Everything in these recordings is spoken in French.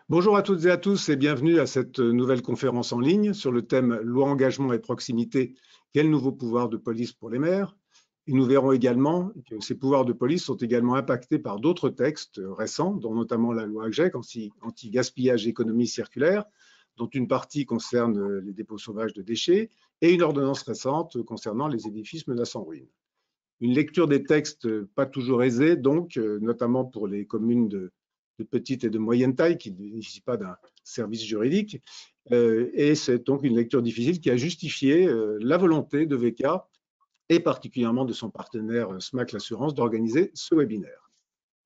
Bonjour à toutes et à tous et bienvenue à cette nouvelle conférence en ligne sur le thème Loi, engagement et proximité, quel nouveau pouvoir de police pour les maires? Et nous verrons également que ces pouvoirs de police sont également impactés par d'autres textes récents, dont notamment la loi AGEC, anti-gaspillage et économie circulaire, dont une partie concerne les dépôts sauvages de déchets, et une ordonnance récente concernant les édifices menaçant ruine. Une lecture des textes pas toujours aisée, donc, notamment pour les communes de petite et de moyenne taille qui ne bénéficient pas d'un service juridique. Et c'est donc une lecture difficile qui a justifié la volonté de VK et particulièrement de son partenaire SMAC l'Assurance d'organiser ce webinaire.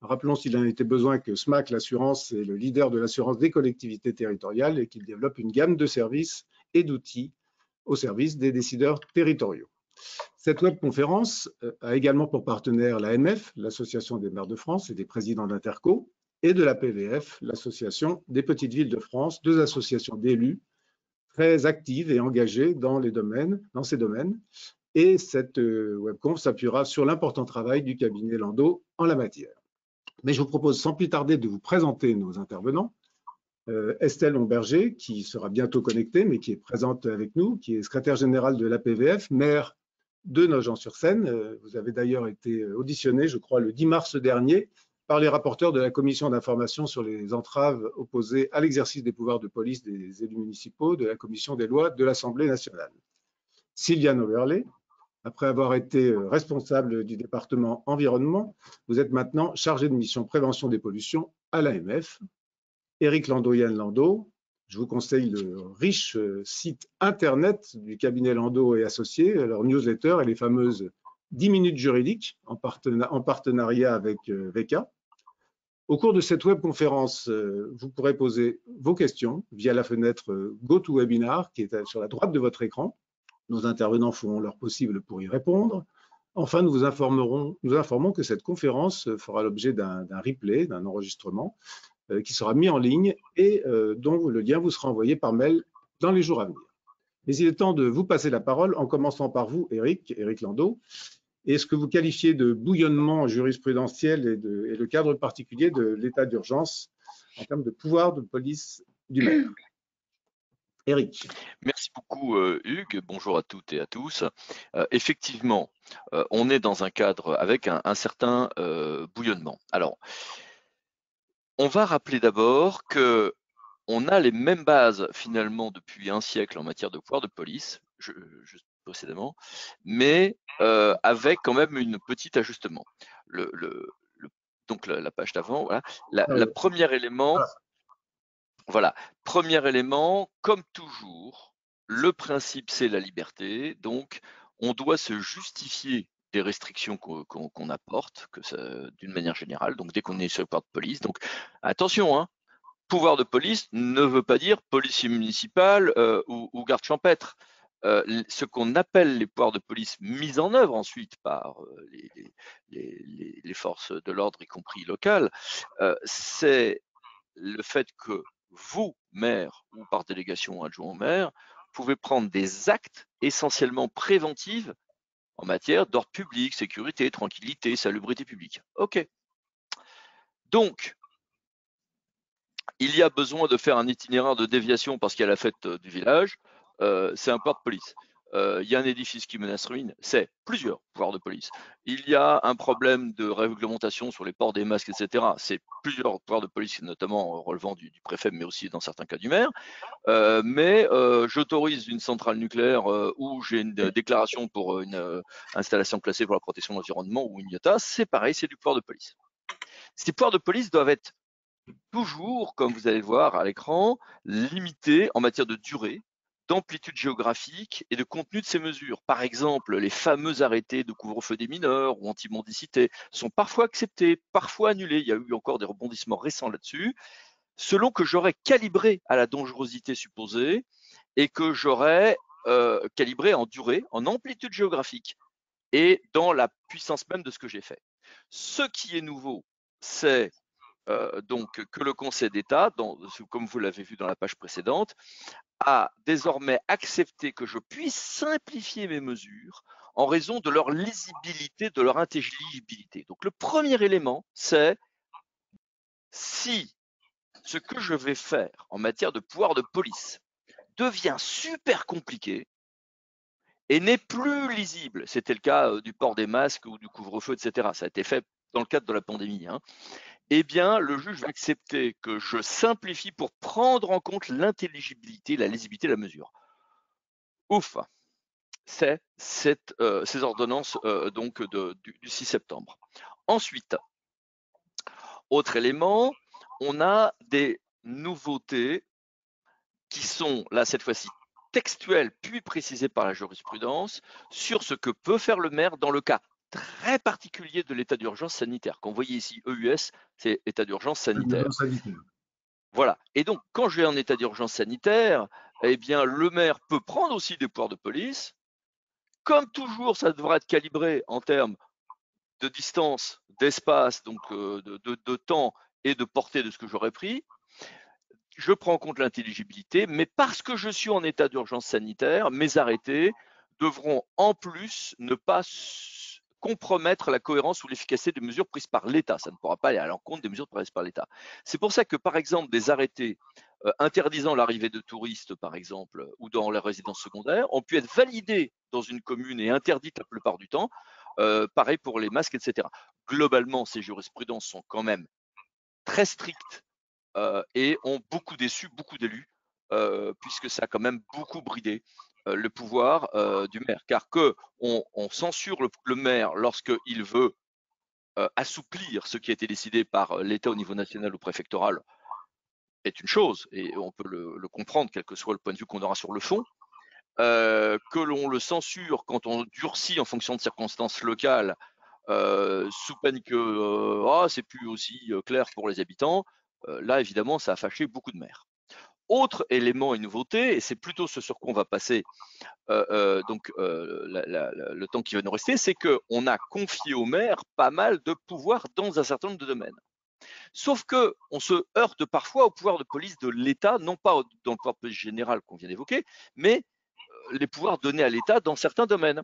Rappelons s'il en était besoin que SMAC l'Assurance est le leader de l'assurance des collectivités territoriales et qu'il développe une gamme de services et d'outils au service des décideurs territoriaux. Cette webconférence a également pour partenaire l'AMF, l'Association des maires de France et des présidents d'interco, et de la PVF, l'Association des petites villes de France, deux associations d'élus très actives et engagées dans ces domaines. Et cette webconf s'appuiera sur l'important travail du cabinet Landau en la matière. Mais je vous propose sans plus tarder de vous présenter nos intervenants. Estelle Homberger, qui sera bientôt connectée, mais qui est présente avec nous, qui est secrétaire générale de l'APVF, maire de Nogent-sur-Seine. Vous avez d'ailleurs été auditionné, je crois, le 10 mars dernier, par les rapporteurs de la commission d'information sur les entraves opposées à l'exercice des pouvoirs de police des élus municipaux de la commission des lois de l'Assemblée nationale. Sylviane Overley, après avoir été responsable du département environnement, vous êtes maintenant chargé de mission prévention des pollutions à l'AMF. Éric Landau, je vous conseille le riche site internet du cabinet Landau et Associés, leur newsletter et les fameuses 10 minutes juridiques en partenariat avec VK. Au cours de cette webconférence, vous pourrez poser vos questions via la fenêtre GoToWebinar qui est sur la droite de votre écran. Nos intervenants feront leur possible pour y répondre. Enfin, nous informons que cette conférence fera l'objet d'un replay, d'un enregistrement qui sera mis en ligne et dont le lien vous sera envoyé par mail dans les jours à venir. Mais il est temps de vous passer la parole en commençant par vous, Éric Landau, et ce que vous qualifiez de bouillonnement jurisprudentiel et le cadre particulier de l'état d'urgence en termes de pouvoir de police du maire. Éric. Merci beaucoup Hugues, bonjour à toutes et à tous. Effectivement, on est dans un cadre avec un certain bouillonnement. Alors, on va rappeler d'abord que on a les mêmes bases finalement depuis un siècle en matière de pouvoir de police, précédemment, mais avec quand même une petite ajustement. Donc la page d'avant, voilà. Le premier élément, voilà, premier élément, comme toujours, le principe c'est la liberté, donc on doit se justifier des restrictions qu'on apporte, d'une manière générale, donc dès qu'on est sur le pouvoir de police. Donc attention, hein, pouvoir de police ne veut pas dire policier municipal ou garde champêtre. Ce qu'on appelle les pouvoirs de police mis en œuvre ensuite par les forces de l'ordre, y compris locales, c'est le fait que vous, maire ou par délégation adjoint au maire, pouvez prendre des actes essentiellement préventifs en matière d'ordre public, sécurité, tranquillité, salubrité publique. OK. Donc, il y a besoin de faire un itinéraire de déviation parce qu'il y a la fête du village, c'est un pouvoir de police. Il y a un édifice qui menace ruine, c'est plusieurs pouvoirs de police. Il y a un problème de réglementation sur les ports des masques, etc. C'est plusieurs pouvoirs de police, notamment relevant du préfet, mais aussi dans certains cas du maire. Mais j'autorise une centrale nucléaire où j'ai une déclaration pour une installation classée pour la protection de l'environnement ou une IOTA, c'est pareil, c'est du pouvoir de police. Ces pouvoirs de police doivent être toujours, comme vous allez le voir à l'écran, limité en matière de durée, d'amplitude géographique et de contenu de ces mesures. Par exemple, les fameux arrêtés de couvre-feu des mineurs ou anti-mendicité sont parfois acceptés, parfois annulés. Il y a eu encore des rebondissements récents là-dessus, selon que j'aurais calibré à la dangerosité supposée et que j'aurais calibré en durée, en amplitude géographique et dans la puissance même de ce que j'ai fait. Ce qui est nouveau, c'est donc que le Conseil d'État, comme vous l'avez vu dans la page précédente, a désormais accepté que je puisse simplifier mes mesures en raison de leur lisibilité, de leur intelligibilité. Donc le premier élément, c'est si ce que je vais faire en matière de pouvoir de police devient super compliqué et n'est plus lisible. C'était le cas du port des masques ou du couvre-feu, etc. Ça a été fait dans le cadre de la pandémie, hein. Eh bien, le juge va accepter que je simplifie pour prendre en compte l'intelligibilité, la lisibilité de la mesure. Ouf, c'est ces ordonnances donc du 6 septembre. Ensuite, autre élément, on a des nouveautés qui sont là cette fois-ci textuelles puis précisées par la jurisprudence sur ce que peut faire le maire dans le cas très particulier de l'état d'urgence sanitaire. Quand vous voyez ici EUS, c'est état d'urgence sanitaire. Voilà. Et donc, quand j'ai un état d'urgence sanitaire, eh bien, le maire peut prendre aussi des pouvoirs de police. Comme toujours, ça devra être calibré en termes de distance, d'espace, donc de temps et de portée de ce que j'aurais pris. Je prends en compte l'intelligibilité, mais parce que je suis en état d'urgence sanitaire, mes arrêtés devront en plus ne pas compromettre la cohérence ou l'efficacité des mesures prises par l'État. Ça ne pourra pas aller à l'encontre des mesures prises par l'État. C'est pour ça que, par exemple, des arrêtés interdisant l'arrivée de touristes, par exemple, ou dans les résidences secondaires, ont pu être validés dans une commune et interdites la plupart du temps. Pareil pour les masques, etc. Globalement, ces jurisprudences sont quand même très strictes et ont beaucoup déçu beaucoup d'élus, puisque ça a quand même beaucoup bridé le pouvoir du maire. Car que on censure le maire lorsqu'il veut assouplir ce qui a été décidé par l'État au niveau national ou préfectoral est une chose, et on peut le comprendre, quel que soit le point de vue qu'on aura sur le fond. Que l'on le censure quand on durcit en fonction de circonstances locales, sous peine que c'est plus aussi clair pour les habitants, là évidemment ça a fâché beaucoup de maires. Autre élément et nouveauté, et c'est plutôt ce sur quoi on va passer le temps qui va nous rester, c'est qu'on a confié aux maires pas mal de pouvoirs dans un certain nombre de domaines. Sauf que on se heurte parfois au pouvoir de police de l'État, non pas dans le pouvoir de police général qu'on vient d'évoquer, mais les pouvoirs donnés à l'État dans certains domaines.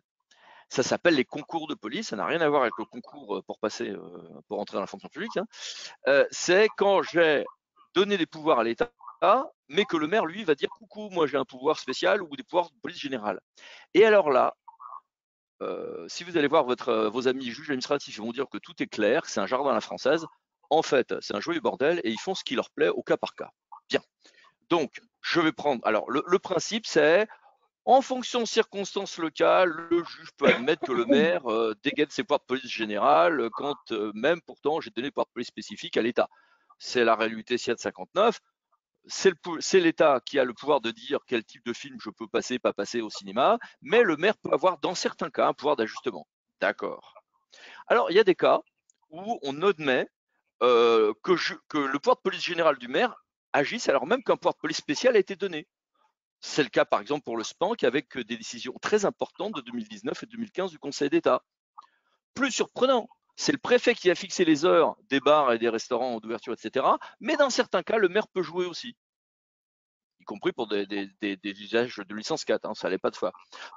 Ça s'appelle les concours de police, ça n'a rien à voir avec le concours pour passer, pour entrer dans la fonction publique, hein. C'est quand j'ai donné des pouvoirs à l'État, mais que le maire, lui, va dire coucou, moi j'ai un pouvoir spécial ou des pouvoirs de police générale. Et alors là, si vous allez voir vos amis juges administratifs, ils vont dire que tout est clair, que c'est un jardin à la française. En fait, c'est un joyeux bordel et ils font ce qui leur plaît au cas par cas. Bien. Donc, je vais prendre. Alors, le principe, c'est en fonction de circonstances locales, le juge peut admettre que le maire dégaine ses pouvoirs de police générale quand même pourtant j'ai donné des pouvoirs de police spécifiques à l'État. C'est la réalité SIAD 59. C'est l'État qui a le pouvoir de dire quel type de film je peux passer, pas passer au cinéma, mais le maire peut avoir dans certains cas un pouvoir d'ajustement. D'accord. Alors il y a des cas où on admet que le pouvoir de police générale du maire agisse alors même qu'un pouvoir de police spécial a été donné. C'est le cas, par exemple, pour le SPANC, avec des décisions très importantes de 2019 et 2015 du Conseil d'État. Plus surprenant, c'est le préfet qui a fixé les heures des bars et des restaurants d'ouverture, etc. Mais dans certains cas, le maire peut jouer aussi, y compris pour des usages de licence 4, hein, ça n'allait pas de fois.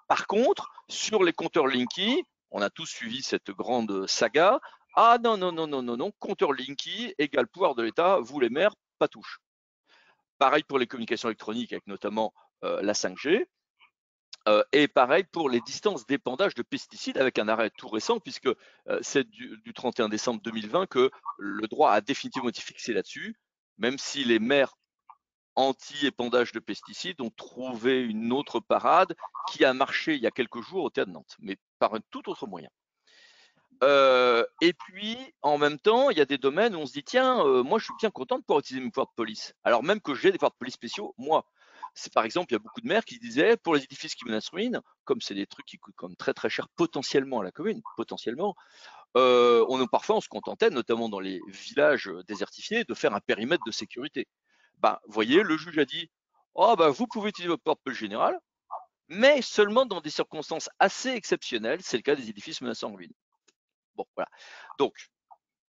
Par contre, sur les compteurs Linky, on a tous suivi cette grande saga. Ah non, non, non, non, non, non, compteur Linky égale pouvoir de l'État, vous les maires, pas touche. Pareil pour les communications électroniques, avec notamment la 5G. Et pareil pour les distances d'épandage de pesticides, avec un arrêt tout récent, puisque c'est du 31 décembre 2020 que le droit a définitivement été fixé là-dessus, même si les maires anti-épandage de pesticides ont trouvé une autre parade qui a marché il y a quelques jours au théâtre de Nantes, mais par un tout autre moyen. Et puis, en même temps, il y a des domaines où on se dit, tiens, moi je suis bien content de pouvoir utiliser mes pouvoirs de police. Alors même que j'ai des pouvoirs de police spéciaux, moi. C'est par exemple, il y a beaucoup de maires qui disaient, pour les édifices qui menacent ruine, comme c'est des trucs qui coûtent comme très très cher potentiellement à la commune, potentiellement, parfois on se contentait, notamment dans les villages désertifiés, de faire un périmètre de sécurité. Bah, vous voyez, le juge a dit, oh bah vous pouvez utiliser votre pouvoir de police générale, mais seulement dans des circonstances assez exceptionnelles, c'est le cas des édifices menaçant ruine. Bon, voilà. Donc,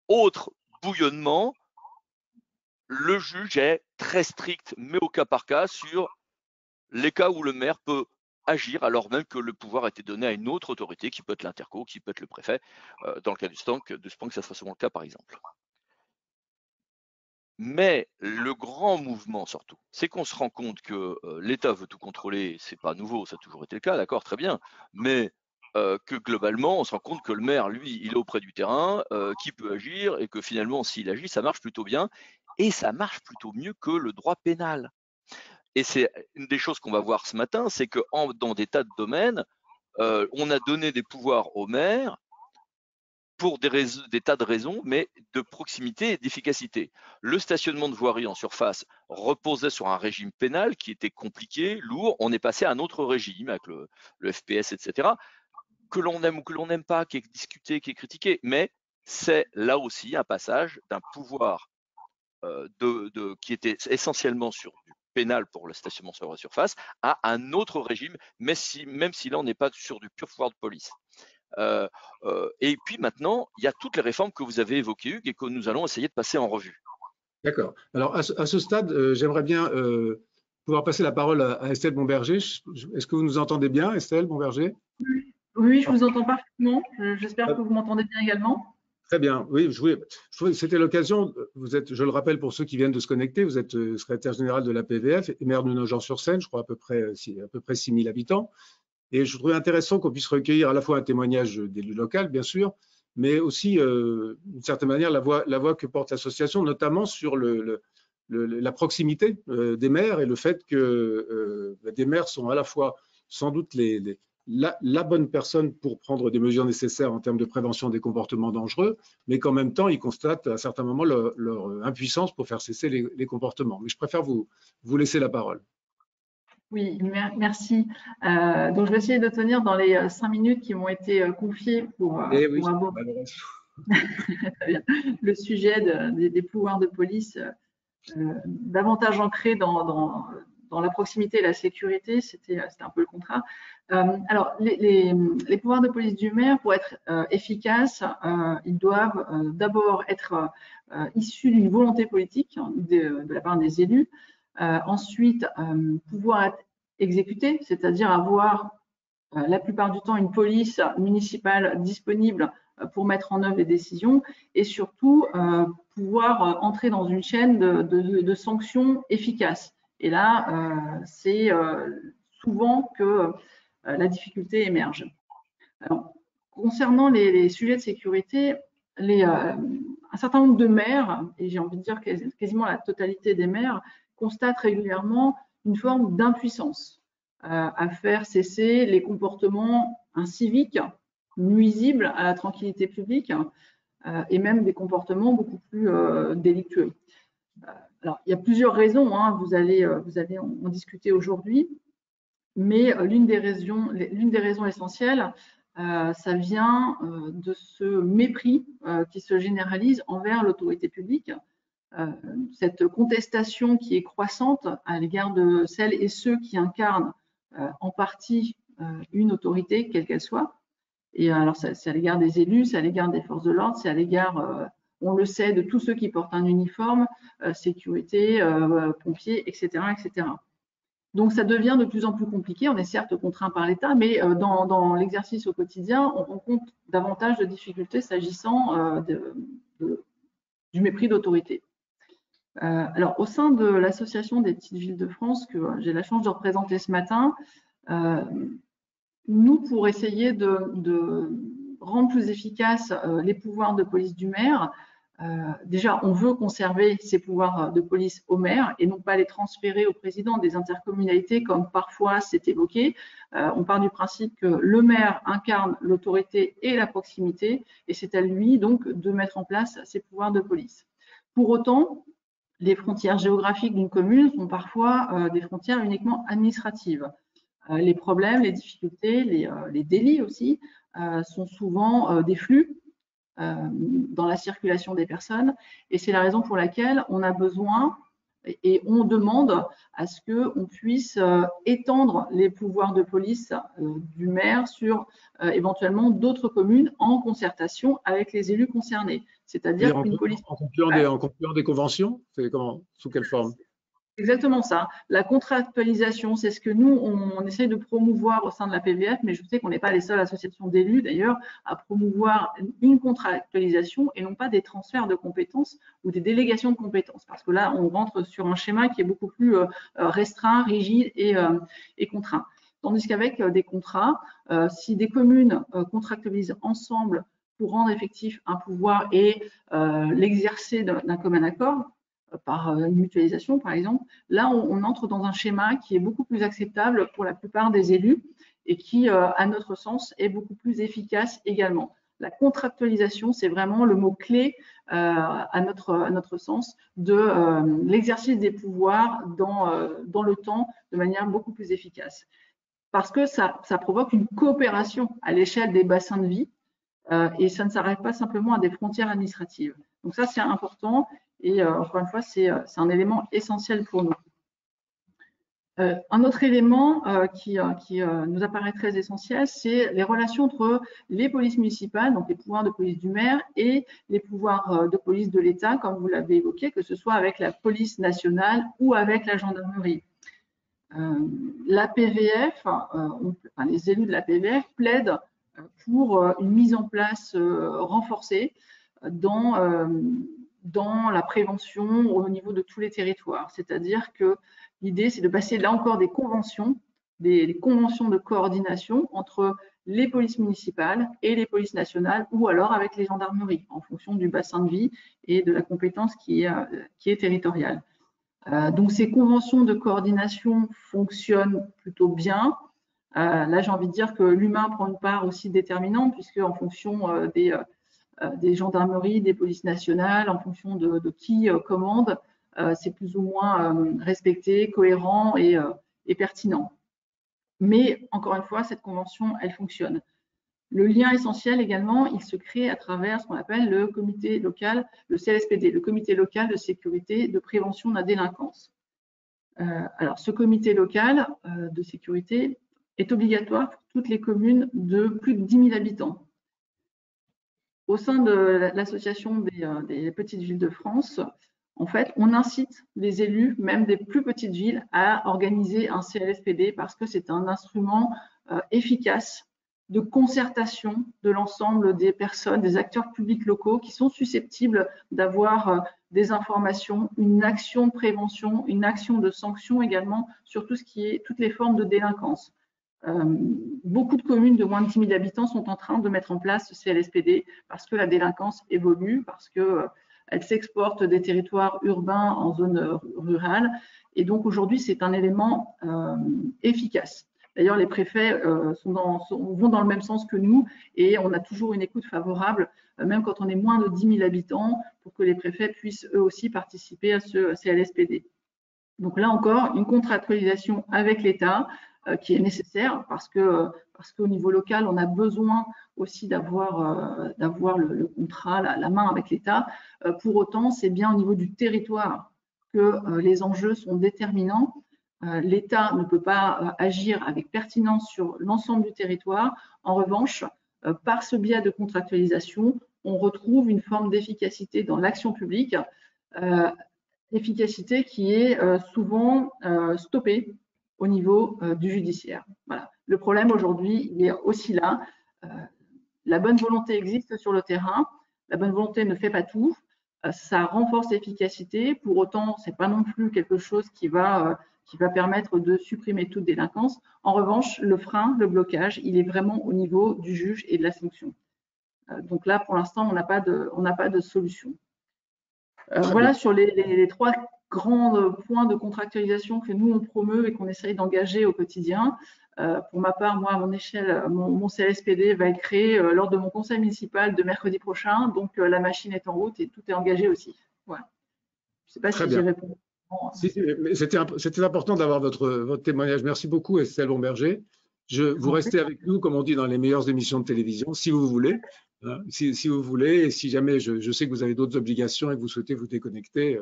autre bouillonnement, le juge est très strict, mais au cas par cas, sur les cas où le maire peut agir alors même que le pouvoir a été donné à une autre autorité, qui peut être l'interco, qui peut être le préfet. Dans le cas du SPANC, ça sera souvent le cas par exemple. Mais le grand mouvement surtout, c'est qu'on se rend compte que l'État veut tout contrôler, c'est pas nouveau, ça a toujours été le cas, d'accord, très bien, mais que globalement, on se rend compte que le maire, lui, il est auprès du terrain, qui peut agir, et que finalement, s'il agit, ça marche plutôt bien, et ça marche plutôt mieux que le droit pénal. Et c'est une des choses qu'on va voir ce matin, c'est que dans des tas de domaines, on a donné des pouvoirs aux maires pour des tas de raisons, mais de proximité et d'efficacité. Le stationnement de voirie en surface reposait sur un régime pénal qui était compliqué, lourd. On est passé à un autre régime avec le FPS, etc., que l'on aime ou que l'on n'aime pas, qui est discuté, qui est critiqué. Mais c'est là aussi un passage d'un pouvoir qui était essentiellement sur du pénal pour le stationnement sur la surface à un autre régime, même si là on n'est pas sur du pur pouvoir de police. Et puis maintenant, il y a toutes les réformes que vous avez évoquées, Hugues, et que nous allons essayer de passer en revue. D'accord. Alors, à ce stade, j'aimerais bien pouvoir passer la parole à Estelle Bomberger. Est-ce que vous nous entendez bien, Estelle Bomberger? Oui, je vous entends parfaitement. J'espère que vous m'entendez bien également. Très bien. Oui, c'était l'occasion. Vous êtes, je le rappelle pour ceux qui viennent de se connecter, vous êtes secrétaire général de la PVF et maire de Nogent-sur-Seine, je crois à peu près 6 000 habitants. Et je trouvais intéressant qu'on puisse recueillir à la fois un témoignage d'élu local, bien sûr, mais aussi, d'une certaine manière, la voix que porte l'association, notamment sur la proximité des maires et le fait que des maires sont à la fois sans doute la bonne personne pour prendre des mesures nécessaires en termes de prévention des comportements dangereux, mais qu'en même temps, ils constatent à certains moments leur impuissance pour faire cesser les comportements. Mais je préfère vous laisser la parole. Oui, merci. Donc, je vais essayer de tenir dans les 5 minutes qui m'ont été confiées pour aborder le sujet des pouvoirs de police davantage ancrés dans la proximité et la sécurité. C'était un peu le contrat. Alors, les pouvoirs de police du maire, pour être efficaces, ils doivent d'abord être issus d'une volonté politique de la part des élus. Ensuite, pouvoir être exécuté, c'est-à-dire avoir la plupart du temps une police municipale disponible pour mettre en œuvre les décisions et surtout pouvoir entrer dans une chaîne de sanctions efficaces. Et là, c'est souvent que la difficulté émerge. Alors, concernant les sujets de sécurité, un certain nombre de maires, et j'ai envie de dire quasiment la totalité des maires, constatent régulièrement une forme d'impuissance à faire cesser les comportements inciviques, nuisibles à la tranquillité publique et même des comportements beaucoup plus délictueux. Alors, il y a plusieurs raisons, hein, vous allez en discuter aujourd'hui, mais l'une des raisons essentielles, ça vient de ce mépris qui se généralise envers l'autorité publique, cette contestation qui est croissante à l'égard de celles et ceux qui incarnent en partie une autorité, quelle qu'elle soit. Et alors, c'est à l'égard des élus, c'est à l'égard des forces de l'ordre, c'est à l'égard, on le sait, de tous ceux qui portent un uniforme, sécurité, pompiers, etc., etc. Donc, ça devient de plus en plus compliqué. On est certes contraint par l'État, mais dans l'exercice au quotidien, on rencontre davantage de difficultés s'agissant du mépris d'autorité. Alors, au sein de l'Association des petites villes de France, que j'ai la chance de représenter ce matin, nous, pour essayer de rendre plus efficaces les pouvoirs de police du maire, déjà, on veut conserver ces pouvoirs de police au maire et non pas les transférer au président des intercommunalités comme parfois c'est évoqué. On part du principe que le maire incarne l'autorité et la proximité et c'est à lui donc de mettre en place ces pouvoirs de police. Pour autant, les frontières géographiques d'une commune sont parfois des frontières uniquement administratives. Les problèmes, les difficultés, les délits aussi sont souvent des flux dans la circulation des personnes et c'est la raison pour laquelle on a besoin et on demande à ce qu'on puisse étendre les pouvoirs de police du maire sur éventuellement d'autres communes en concertation avec les élus concernés. C'est-à-dire qu'une police… En concluant des conventions, c'est comment, sous quelle forme? Exactement ça. La contractualisation, c'est ce que nous, on essaye de promouvoir au sein de la PVF, mais je sais qu'on n'est pas les seules associations d'élus, d'ailleurs, à promouvoir une contractualisation et non pas des transferts de compétences ou des délégations de compétences. Parce que là, on rentre sur un schéma qui est beaucoup plus restreint, rigide et contraint. Tandis qu'avec des contrats, si des communes contractualisent ensemble pour rendre effectif un pouvoir et l'exercer d'un commun accord, par une mutualisation par exemple, là on entre dans un schéma qui est beaucoup plus acceptable pour la plupart des élus et qui, à notre sens, est beaucoup plus efficace également. La contractualisation, c'est vraiment le mot-clé, à notre sens, de l'exercice des pouvoirs dans le temps de manière beaucoup plus efficace. Parce que ça provoque une coopération à l'échelle des bassins de vie et ça ne s'arrête pas simplement à des frontières administratives. Donc ça, c'est important. Et encore une fois, c'est un élément essentiel pour nous. Un autre élément qui nous apparaît très essentiel, c'est les relations entre les polices municipales, donc les pouvoirs de police du maire, et les pouvoirs de police de l'État, comme vous l'avez évoqué, que ce soit avec la police nationale ou avec la gendarmerie. La PVF, les élus de la PVF plaident pour une mise en place renforcée dans la prévention au niveau de tous les territoires. C'est-à-dire que l'idée, c'est de passer là encore des conventions de coordination entre les polices municipales et les polices nationales ou alors avec les gendarmeries en fonction du bassin de vie et de la compétence qui est territoriale. Donc ces conventions de coordination fonctionnent plutôt bien. Là, j'ai envie de dire que l'humain prend une part aussi déterminante puisque en fonction des gendarmeries, des polices nationales, en fonction de qui commande, c'est plus ou moins respecté, cohérent et pertinent. Mais encore une fois, cette convention, elle fonctionne. Le lien essentiel également, il se crée à travers ce qu'on appelle le comité local, le CLSPD, le comité local de sécurité de prévention de la délinquance. Alors, ce comité local de sécurité est obligatoire pour toutes les communes de plus de 10 000 habitants. Au sein de l'association des petites villes de France, en fait, on incite les élus, même des plus petites villes, à organiser un CLSPD parce que c'est un instrument efficace de concertation de l'ensemble des personnes, des acteurs publics locaux qui sont susceptibles d'avoir des informations, une action de prévention, une action de sanction également sur tout ce qui est toutes les formes de délinquance. Beaucoup de communes de moins de 10 000 habitants sont en train de mettre en place ce CLSPD parce que la délinquance évolue, parce qu'elle s'exporte des territoires urbains en zone rurale. Et donc aujourd'hui, c'est un élément efficace. D'ailleurs, les préfets vont dans le même sens que nous et on a toujours une écoute favorable, même quand on est moins de 10 000 habitants, pour que les préfets puissent eux aussi participer à ce CLSPD. Donc là encore, une contractualisation avec l'État qui est nécessaire parce qu'au niveau local, on a besoin aussi d'avoir le contrat, la main avec l'État. Pour autant, c'est bien au niveau du territoire que les enjeux sont déterminants. L'État ne peut pas agir avec pertinence sur l'ensemble du territoire. En revanche, par ce biais de contractualisation, on retrouve une forme d'efficacité dans l'action publique, efficacité qui est souvent stoppée au niveau du judiciaire. Voilà. Le problème aujourd'hui, il est aussi là. La bonne volonté existe sur le terrain. La bonne volonté ne fait pas tout. Ça renforce l'efficacité. Pour autant, ce n'est pas non plus quelque chose qui va permettre de supprimer toute délinquance. En revanche, le frein, le blocage, il est vraiment au niveau du juge et de la sanction. Donc là, pour l'instant, on n'a pas de solution. Voilà sur les trois grands points de contractualisation que nous, on promeut et qu'on essaye d'engager au quotidien. Pour ma part, moi, à mon échelle, mon CLSPD va être créé lors de mon conseil municipal de mercredi prochain. Donc, la machine est en route et tout est engagé aussi. Voilà. Je ne sais pas si j'ai répondu. C'était important d'avoir votre témoignage. Merci beaucoup, Estelle Bomberger. Vous restez avec nous, comme on dit dans les meilleures émissions de télévision, si vous voulez. Si vous voulez, et si jamais je sais que vous avez d'autres obligations et que vous souhaitez vous déconnecter,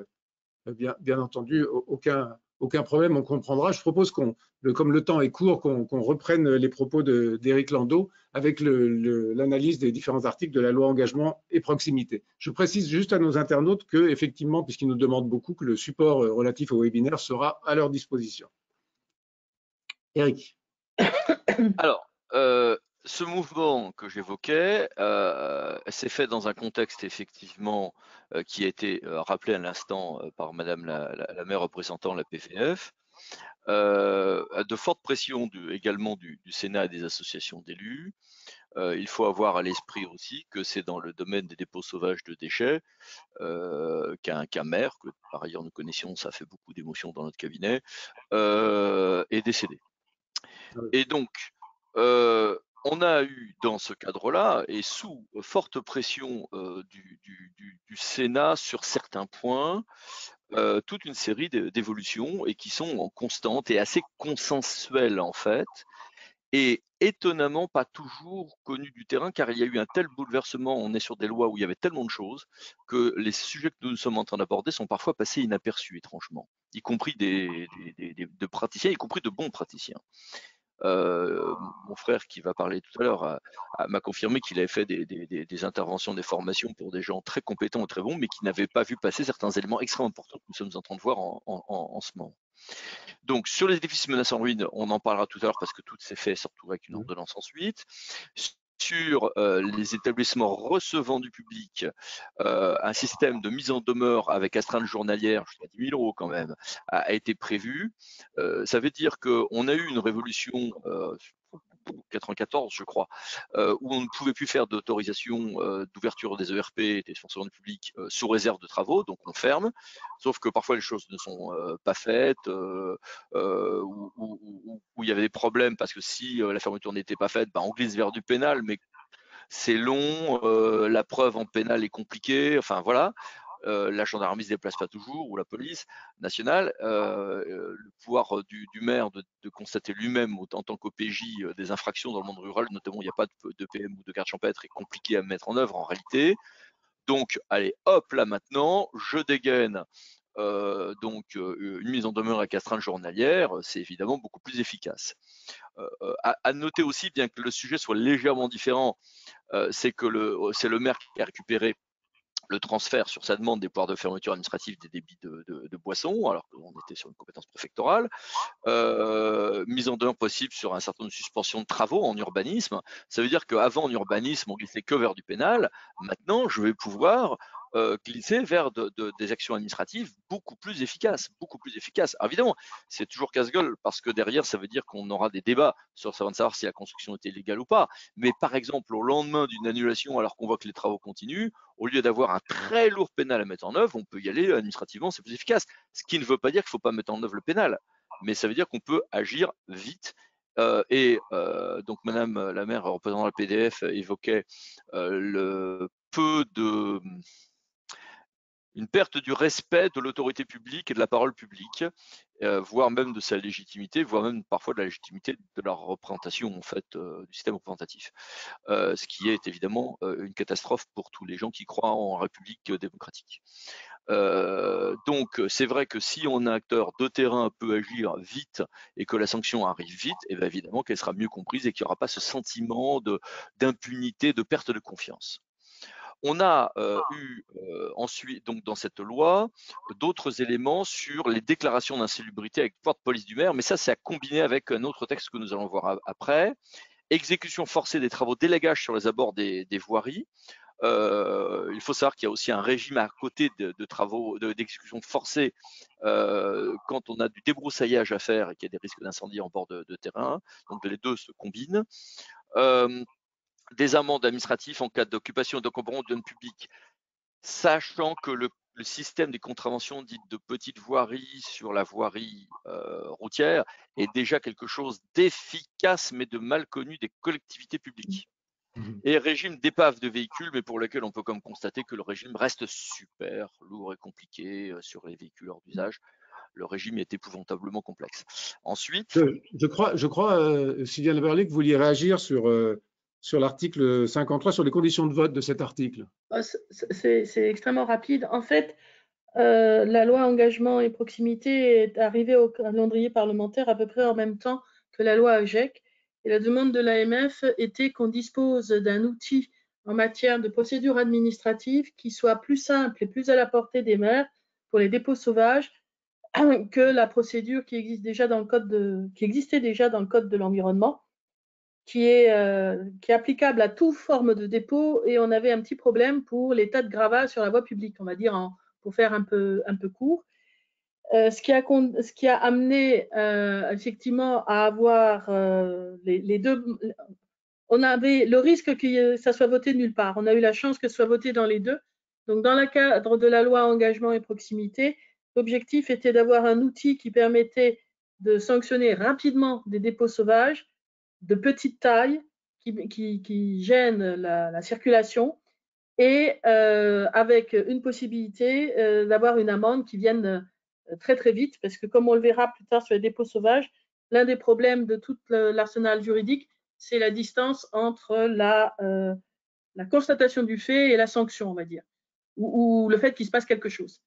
bien entendu, aucun aucun problème, on comprendra. Je propose comme le temps est court, qu'on reprenne les propos d'Éric Landau avec l'analyse des différents articles de la loi engagement et proximité. Je précise juste à nos internautes que, effectivement, puisqu'ils nous demandent beaucoup, que le support relatif au webinaire sera à leur disposition. Éric. Alors, ce mouvement que j'évoquais s'est fait dans un contexte effectivement qui a été rappelé à l'instant par Madame la maire représentant la PVF, de fortes pressions également du Sénat et des associations d'élus. Il faut avoir à l'esprit aussi que c'est dans le domaine des dépôts sauvages de déchets qu'un maire, que par ailleurs nous connaissions, ça fait beaucoup d'émotions dans notre cabinet, est décédé. Et donc, on a eu dans ce cadre-là, et sous forte pression du Sénat sur certains points, toute une série d'évolutions et qui sont constantes et assez consensuelles en fait, et étonnamment pas toujours connues du terrain, car il y a eu un tel bouleversement, on est sur des lois où il y avait tellement de choses, que les sujets que nous sommes en train d'aborder sont parfois passés inaperçus étrangement, y compris de praticiens, y compris de bons praticiens. Mon frère qui va parler tout à l'heure m'a confirmé qu'il avait fait des interventions, des formations pour des gens très compétents et très bons, mais qui n'avaient pas vu passer certains éléments extrêmement importants que nous sommes en train de voir en ce moment. Donc sur les édifices menacés en ruine, on en parlera tout à l'heure parce que tout s'est fait surtout avec une ordonnance ensuite. Sur les établissements recevant du public, un système de mise en demeure avec astreinte journalière jusqu'à 10 000 € quand même a été prévu. Ça veut dire qu'on a eu une révolution 94, je crois, où on ne pouvait plus faire d'autorisation d'ouverture des ERP, des fonctionnements du public, sous réserve de travaux, donc on ferme. Sauf que parfois les choses ne sont pas faites, où il y avait des problèmes parce que si la fermeture n'était pas faite, on glisse vers du pénal, mais c'est long, la preuve en pénal est compliquée, enfin voilà. La gendarmerie se déplace pas toujours, ou la police nationale. Le pouvoir du maire de constater lui-même en tant qu'OPJ des infractions dans le monde rural, notamment il n'y a pas de PM ou de garde champêtre, est compliqué à mettre en œuvre en réalité. Donc, allez, hop, là maintenant, je dégaine une mise en demeure avec astreinte journalière, c'est évidemment beaucoup plus efficace. À noter aussi, bien que le sujet soit légèrement différent, c'est le maire qui a récupéré le transfert sur sa demande des pouvoirs de fermeture administrative des débits de boissons, alors qu'on était sur une compétence préfectorale, mise en demeure possible sur un certain nombre de suspensions de travaux en urbanisme. Ça veut dire qu'avant en urbanisme, on glissait que vers du pénal. Maintenant, je vais pouvoir glisser vers des actions administratives beaucoup plus efficaces, beaucoup plus efficaces. Alors évidemment, c'est toujours casse-gueule parce que derrière, ça veut dire qu'on aura des débats sur savoir si la construction était légale ou pas. Mais par exemple, au lendemain d'une annulation, alors qu'on voit que les travaux continuent, au lieu d'avoir un très lourd pénal à mettre en œuvre, on peut y aller administrativement, c'est plus efficace. Ce qui ne veut pas dire qu'il ne faut pas mettre en œuvre le pénal, mais ça veut dire qu'on peut agir vite. Donc Madame la maire représentant la PDF évoquait une perte du respect de l'autorité publique et de la parole publique, voire même de sa légitimité, voire même parfois de la légitimité de la représentation en fait du système représentatif. Ce qui est évidemment une catastrophe pour tous les gens qui croient en République démocratique. Donc c'est vrai que si un acteur de terrain peut agir vite et que la sanction arrive vite, et bien évidemment qu'elle sera mieux comprise et qu'il n'y aura pas ce sentiment d'impunité, de perte de confiance. On a eu ensuite, donc dans cette loi, d'autres éléments sur les déclarations d'insalubrité avec pouvoir de police du maire, mais ça, c'est à combiner avec un autre texte que nous allons voir après. Exécution forcée des travaux d'élagage sur les abords des voiries. Il faut savoir qu'il y a aussi un régime à côté de travaux d'exécution forcée quand on a du débroussaillage à faire et qu'il y a des risques d'incendie en bord de terrain. Donc les deux se combinent. Des amendes administratives en cas d'occupation et d'encombrement de domaine public, sachant que le système des contraventions dites de petite voirie sur la voirie routière est déjà quelque chose d'efficace mais de mal connu des collectivités publiques. Et régime d'épave de véhicules, mais pour lequel on peut comme constater que le régime reste super lourd et compliqué sur les véhicules hors d'usage. Le régime est épouvantablement complexe. Ensuite… Je crois Sylviane Leberlé, que vous vouliez réagir sur l'article 53, sur les conditions de vote de cet article. C'est extrêmement rapide. En fait, la loi engagement et proximité est arrivée au calendrier parlementaire à peu près en même temps que la loi AGEC. Et la demande de l'AMF était qu'on dispose d'un outil en matière de procédure administrative qui soit plus simple et plus à la portée des maires pour les dépôts sauvages que la procédure qui existait déjà dans le code de l'environnement, qui est applicable à toute forme de dépôt, et on avait un petit problème pour les tas de gravats sur la voie publique, on va dire, pour faire un peu court. Ce qui a amené effectivement à avoir les deux. On avait le risque que ça soit voté nulle part. On a eu la chance que ce soit voté dans les deux. Donc, dans le cadre de la loi engagement et proximité, l'objectif était d'avoir un outil qui permettait de sanctionner rapidement des dépôts sauvages de petite taille qui gênent la circulation, et avec une possibilité d'avoir une amende qui vienne très très vite, parce que comme on le verra plus tard sur les dépôts sauvages, l'un des problèmes de tout l'arsenal juridique, c'est la distance entre la constatation du fait et la sanction, on va dire, ou le fait qu'il se passe quelque chose.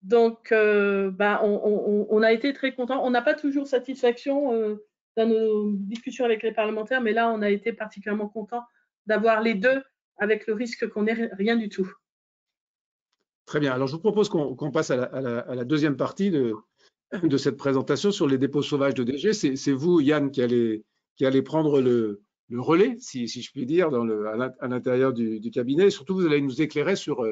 Donc, on a été très contents. On n'a pas toujours satisfaction dans nos discussions avec les parlementaires, mais là, on a été particulièrement contents d'avoir les deux, avec le risque qu'on n'ait rien du tout. Très bien. Alors, je vous propose qu'on passe à la deuxième partie de cette présentation sur les dépôts sauvages de DG. C'est vous, Yann, qui allez prendre le relais, si je puis dire, à l'intérieur du cabinet. Et surtout, vous allez nous éclairer sur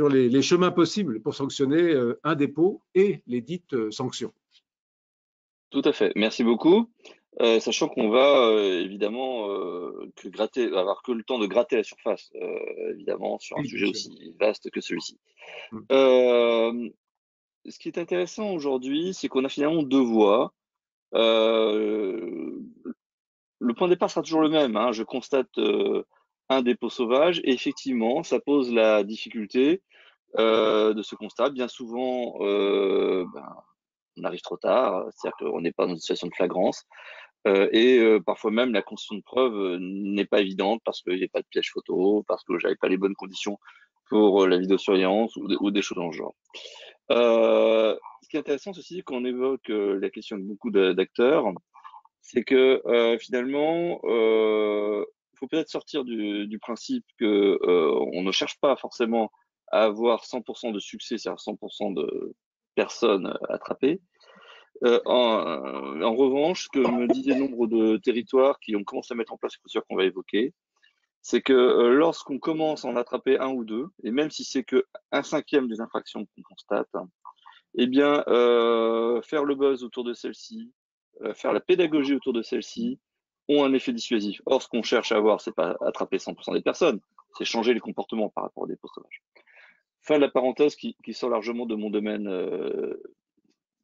les chemins possibles pour sanctionner un dépôt et les dites sanctions. Tout à fait. Merci beaucoup. Sachant qu'on va évidemment avoir que le temps de gratter la surface, évidemment, sur un sujet aussi vaste que celui-ci. Ce qui est intéressant aujourd'hui, c'est qu'on a finalement deux voies. Le point de départ sera toujours le même, hein. Je constate un dépôt sauvage, et effectivement, ça pose la difficulté de ce constat. Bien souvent, on arrive trop tard, c'est-à-dire qu'on n'est pas dans une situation de flagrance. Et parfois même la constitution de preuve n'est pas évidente parce qu'il n'y a pas de piège photo, parce que j'avais pas les bonnes conditions pour la vidéosurveillance ou des choses dans le genre. Ce qui est intéressant, ceci dit, quand on évoque la question de beaucoup d'acteurs, c'est que finalement, il faut peut-être sortir du principe que on ne cherche pas forcément à avoir 100% de succès, c'est-à-dire 100% de personnes attrapées. En revanche, ce que me disaient nombre de territoires qui ont commencé à mettre en place les procédures qu'on va évoquer, c'est que lorsqu'on commence à en attraper un ou deux, et même si c'est que 1/5 des infractions qu'on constate, eh bien, faire le buzz autour de celle-ci, faire la pédagogie autour de celle-ci, ont un effet dissuasif. Or, ce qu'on cherche à avoir, c'est pas attraper 100% des personnes, c'est changer les comportements par rapport aux dépôts sauvages. Fin de la parenthèse qui sort largement de mon domaine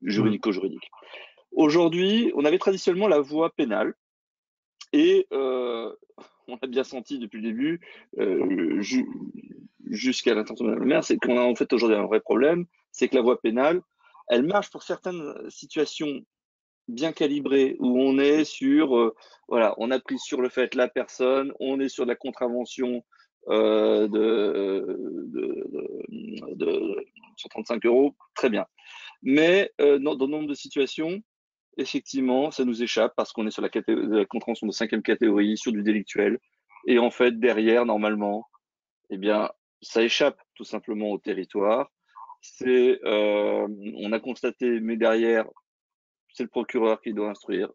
juridico-juridique. Aujourd'hui, on avait traditionnellement la voie pénale, et on a bien senti depuis le début, jusqu'à l'intention de la maire, c'est qu'on a en fait aujourd'hui un vrai problème, c'est que la voie pénale, elle marche pour certaines situations bien calibrées, où on est sur, voilà, on a pris sur le fait la personne, on est sur de la contravention de 135 €, très bien. Mais dans de nombre de situations, effectivement, ça nous échappe parce qu'on est sur la contravention de 5e catégorie, sur du délictuel. Et en fait, derrière, normalement, eh bien, ça échappe tout simplement au territoire. On a constaté, mais derrière, c'est le procureur qui doit instruire.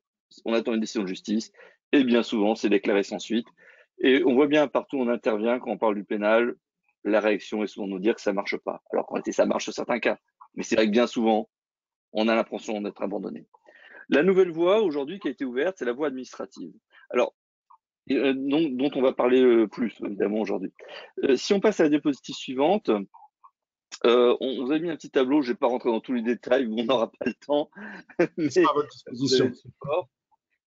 On attend une décision de justice. Et bien souvent, c'est déclaré sans suite. Et on voit bien partout où on intervient, quand on parle du pénal, la réaction est souvent de nous dire que ça marche pas. Alors qu'en réalité, ça marche sur certains cas. Mais c'est vrai que bien souvent, on a l'impression d'être abandonné. La nouvelle voie aujourd'hui qui a été ouverte, c'est la voie administrative. Alors, dont on va parler plus évidemment aujourd'hui. Si on passe à la diapositive suivante, on vous a mis un petit tableau, je ne vais pas rentrer dans tous les détails, on n'aura pas le temps. C'est à votre disposition.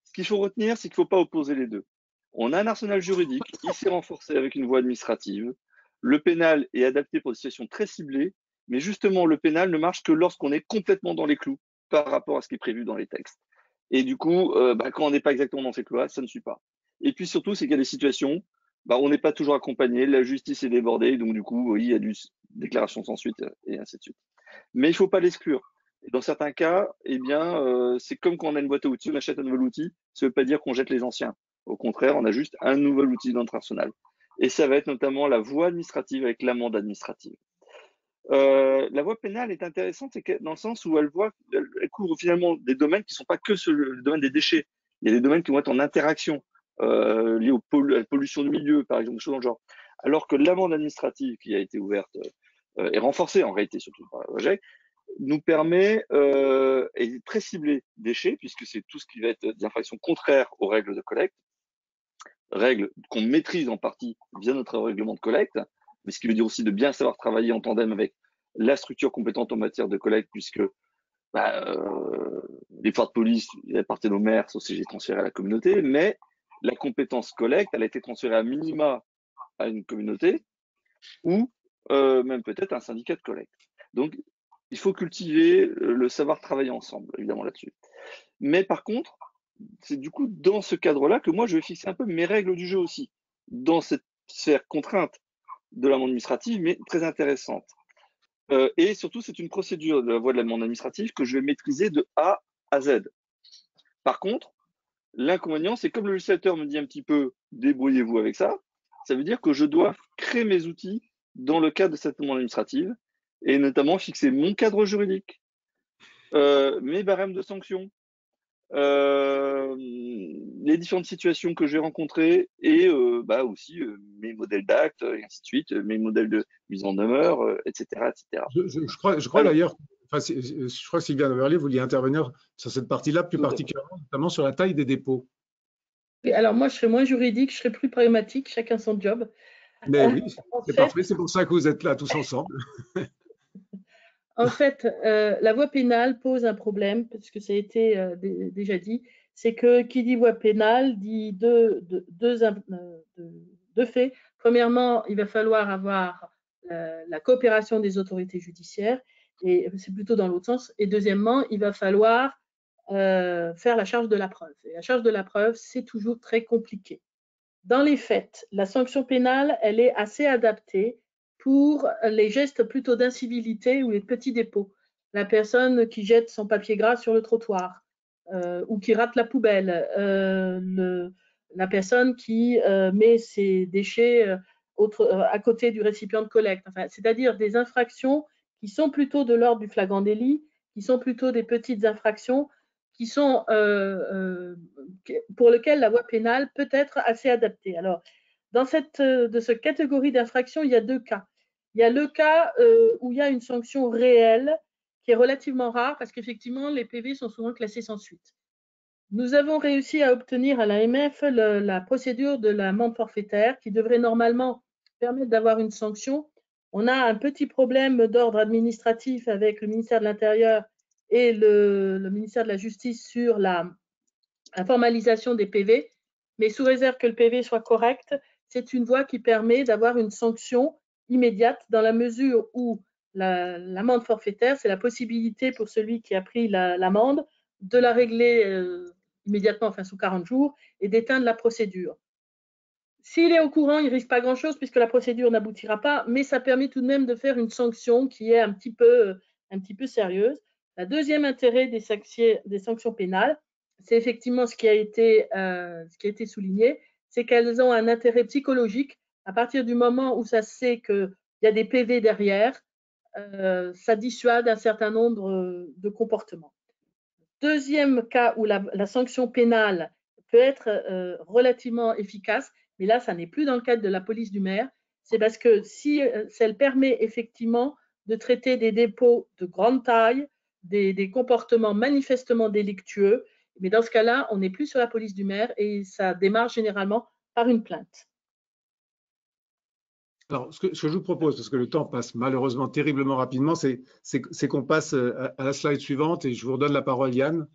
Ce qu'il faut retenir, c'est qu'il ne faut pas opposer les deux. On a un arsenal juridique, il s'est renforcé avec une voie administrative. Le pénal est adapté pour des situations très ciblées, mais justement, le pénal ne marche que lorsqu'on est complètement dans les clous par rapport à ce qui est prévu dans les textes. Et du coup, quand on n'est pas exactement dans ces clous-là, ça ne suit pas. Et puis surtout, c'est qu'il y a des situations, on n'est pas toujours accompagné, la justice est débordée, donc du coup, il y a du déclaration sans suite et ainsi de suite. Mais il ne faut pas l'exclure. Et dans certains cas, eh bien, c'est comme quand on a une boîte à outils, on achète un nouvel outil, ça ne veut pas dire qu'on jette les anciens. Au contraire, on a juste un nouvel outil dans notre arsenal. Et ça va être notamment la voie administrative avec l'amende administrative. La voie pénale est intéressante dans le sens où elle couvre finalement des domaines qui ne sont pas que le domaine des déchets. Il y a des domaines qui vont être en interaction, liés à la pollution du milieu, par exemple, des choses dans le genre. Alors que l'amende administrative qui a été ouverte et renforcée en réalité, surtout par la OGEC, nous permet, et est très ciblé déchets, puisque c'est tout ce qui va être des infractions contraires aux règles de collecte, règles qu'on maîtrise en partie via notre règlement de collecte, mais ce qui veut dire aussi de bien savoir travailler en tandem avec la structure compétente en matière de collecte, puisque les pouvoirs de police appartiennent au maire, sauf si j'ai transféré à la communauté, mais la compétence collecte, elle a été transférée à minima à une communauté ou même peut-être à un syndicat de collecte. Donc, il faut cultiver le savoir travailler ensemble, évidemment, là-dessus. Mais par contre, c'est du coup dans ce cadre-là que moi, je vais fixer un peu mes règles du jeu aussi, dans cette sphère contrainte de l'amende administrative, mais très intéressante. Et surtout, c'est une procédure de la voie de l'amende administrative que je vais maîtriser de A à Z. Par contre, l'inconvénient, c'est comme le législateur me dit un petit peu, débrouillez-vous avec ça, ça veut dire que je dois créer mes outils dans le cadre de cette amende administrative, et notamment fixer mon cadre juridique, mes barèmes de sanctions, les différentes situations que j'ai rencontrées et aussi mes modèles d'actes et ainsi de suite, mes modèles de mise en demeure, etc., etc. Je crois d'ailleurs, je crois que Sylviane Overley vouliez intervenir sur cette partie-là, plus particulièrement, notamment sur la taille des dépôts. Alors moi, je serais moins juridique, je serais plus pragmatique, chacun son job. Mais oui, c'est parfait, c'est pour ça que vous êtes là tous ensemble. En fait, la voie pénale pose un problème, parce que ça a été déjà dit, c'est que qui dit voie pénale dit deux faits. Premièrement, il va falloir avoir la coopération des autorités judiciaires, et c'est plutôt dans l'autre sens. Et deuxièmement, il va falloir faire la charge de la preuve. Et la charge de la preuve, c'est toujours très compliqué. Dans les faits, la sanction pénale, elle est assez adaptée pour les gestes plutôt d'incivilité ou les petits dépôts. La personne qui jette son papier gras sur le trottoir ou qui rate la poubelle, la personne qui met ses déchets à côté du récipient de collecte, enfin, c'est-à-dire des infractions qui sont plutôt de l'ordre du flagrant délit, qui sont plutôt des petites infractions qui sont, pour lesquelles la voie pénale peut être assez adaptée. Alors, dans cette catégorie d'infractions, il y a deux cas. Il y a le cas où il y a une sanction réelle qui est relativement rare parce qu'effectivement, les PV sont souvent classés sans suite. Nous avons réussi à obtenir à l'AMF la procédure de l'amende forfaitaire qui devrait normalement permettre d'avoir une sanction. On a un petit problème d'ordre administratif avec le ministère de l'Intérieur et le ministère de la Justice sur la formalisation des PV, mais sous réserve que le PV soit correct, c'est une voie qui permet d'avoir une sanction immédiate dans la mesure où l'amende forfaitaire, c'est la possibilité pour celui qui a pris l'amende de la régler immédiatement, enfin sous 40 jours, et d'éteindre la procédure. S'il est au courant, il ne risque pas grand-chose puisque la procédure n'aboutira pas, mais ça permet tout de même de faire une sanction qui est un petit peu sérieuse. Le deuxième intérêt des sanctions pénales, c'est effectivement ce qui a été souligné, c'est qu'elles ont un intérêt psychologique. À partir du moment où ça sait qu'il y a des PV derrière, ça dissuade un certain nombre de comportements. Deuxième cas où la sanction pénale peut être relativement efficace, mais là, ça n'est plus dans le cadre de la police du maire, c'est parce que si elle permet effectivement de traiter des dépôts de grande taille, des comportements manifestement délictueux, mais dans ce cas-là, on n'est plus sur la police du maire et ça démarre généralement par une plainte. Alors, ce que je vous propose, parce que le temps passe malheureusement terriblement rapidement, c'est qu'on passe à la slide suivante et je vous redonne la parole, Yann,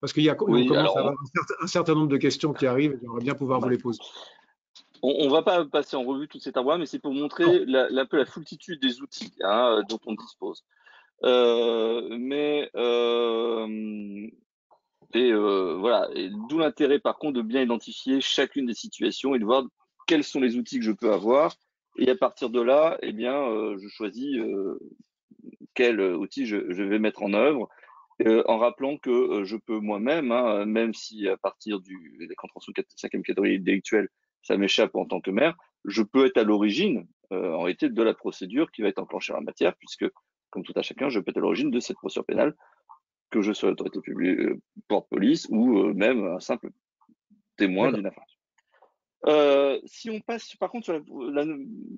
parce qu'on commence à avoir un certain nombre de questions qui arrivent et j'aimerais bien pouvoir vous les poser. On ne va pas passer en revue tout cet arbre, mais c'est pour montrer un peu la foultitude des outils dont on dispose. Voilà, et d'où l'intérêt par contre de bien identifier chacune des situations et de voir quels sont les outils que je peux avoir. Et à partir de là, eh bien, je choisis quel outil je vais mettre en œuvre, en rappelant que je peux moi-même, hein, même si à partir des contraventions de 5e catégorie délictuelle, ça m'échappe en tant que maire, je peux être à l'origine, en réalité, de la procédure qui va être enclenchée en la matière, puisque, comme tout à chacun, je peux être à l'origine de cette procédure pénale, que je sois autorité publique, porte-police ou même un simple témoin d'une infraction. Si on passe par contre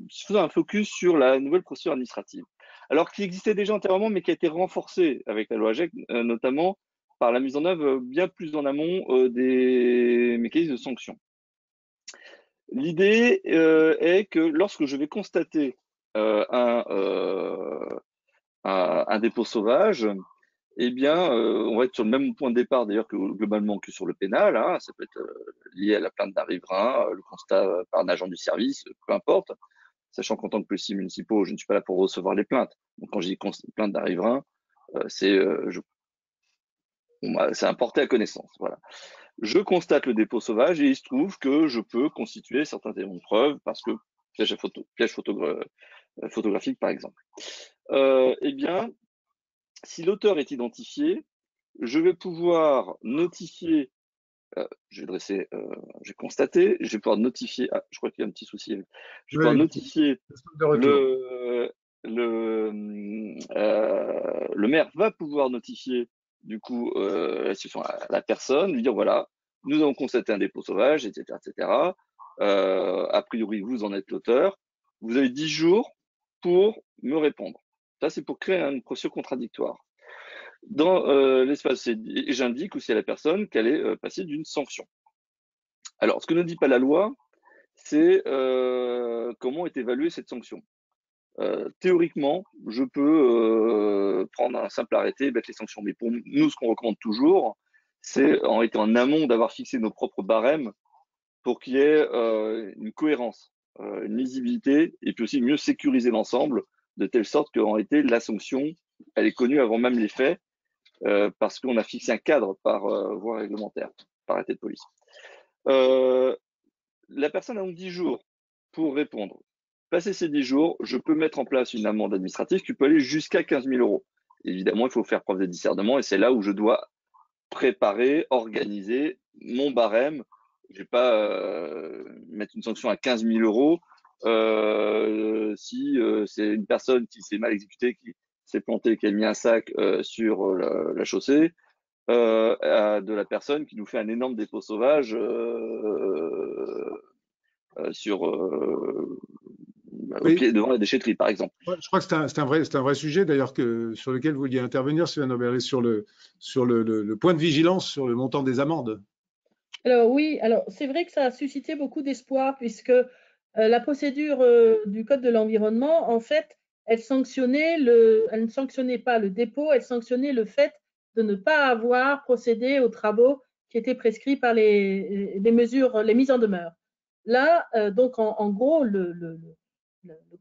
sur faisant un focus sur la nouvelle procédure administrative, alors qui existait déjà antérieurement mais qui a été renforcée avec la loi AGEC, notamment par la mise en œuvre bien plus en amont des mécanismes de sanction. L'idée est que lorsque je vais constater un dépôt sauvage, eh bien, on va être sur le même point de départ d'ailleurs que globalement que sur le pénal, hein. Ça peut être lié à la plainte d'un riverain, le constat par un agent du service, peu importe, sachant qu'en tant que policier municipal, je ne suis pas là pour recevoir les plaintes. Donc quand je dis plainte d'un riverain, c'est importé à connaissance. Voilà. Je constate le dépôt sauvage et il se trouve que je peux constituer certains éléments de preuve parce que piège photographique par exemple. Eh bien, si l'auteur est identifié, je vais pouvoir notifier, j'ai constaté, je vais pouvoir notifier, je crois qu'il y a un petit souci, je vais pouvoir notifier le maire va pouvoir notifier du coup la personne, lui dire voilà, nous avons constaté un dépôt sauvage, etc., etc. A priori, vous en êtes l'auteur. Vous avez 10 jours pour me répondre. Ça, c'est pour créer une procédure contradictoire. Dans l'espace, et j'indique aussi à la personne qu'elle est passible d'une sanction. Alors, ce que ne dit pas la loi, c'est comment est évaluée cette sanction. Théoriquement, je peux prendre un simple arrêté et mettre les sanctions. Mais pour nous, ce qu'on recommande toujours, c'est en étant en amont d'avoir fixé nos propres barèmes pour qu'il y ait une cohérence, une lisibilité, et puis aussi mieux sécuriser l'ensemble, de telle sorte qu'en réalité, la sanction, elle est connue avant même les faits, parce qu'on a fixé un cadre par voie réglementaire, par arrêté de police. La personne a donc 10 jours pour répondre. Passé ces 10 jours, je peux mettre en place une amende administrative qui peut aller jusqu'à 15 000 euros. Évidemment, il faut faire preuve de discernement et c'est là où je dois préparer, organiser mon barème. Je ne vais pas mettre une sanction à 15 000 euros si c'est une personne qui s'est mal exécutée, qui s'est plantée, qui a mis un sac sur la chaussée, de la personne qui nous fait un énorme dépôt sauvage au pied devant la déchetterie, par exemple. Je crois que c'est un vrai sujet, d'ailleurs, sur lequel vous vouliez intervenir, Sylvain Oberlé, sur le point de vigilance sur le montant des amendes. Alors oui, alors c'est vrai que ça a suscité beaucoup d'espoir puisque la procédure du Code de l'environnement, en fait, elle ne sanctionnait pas le dépôt, elle sanctionnait le fait de ne pas avoir procédé aux travaux qui étaient prescrits par les mesures, les mises en demeure. Là, donc en gros, le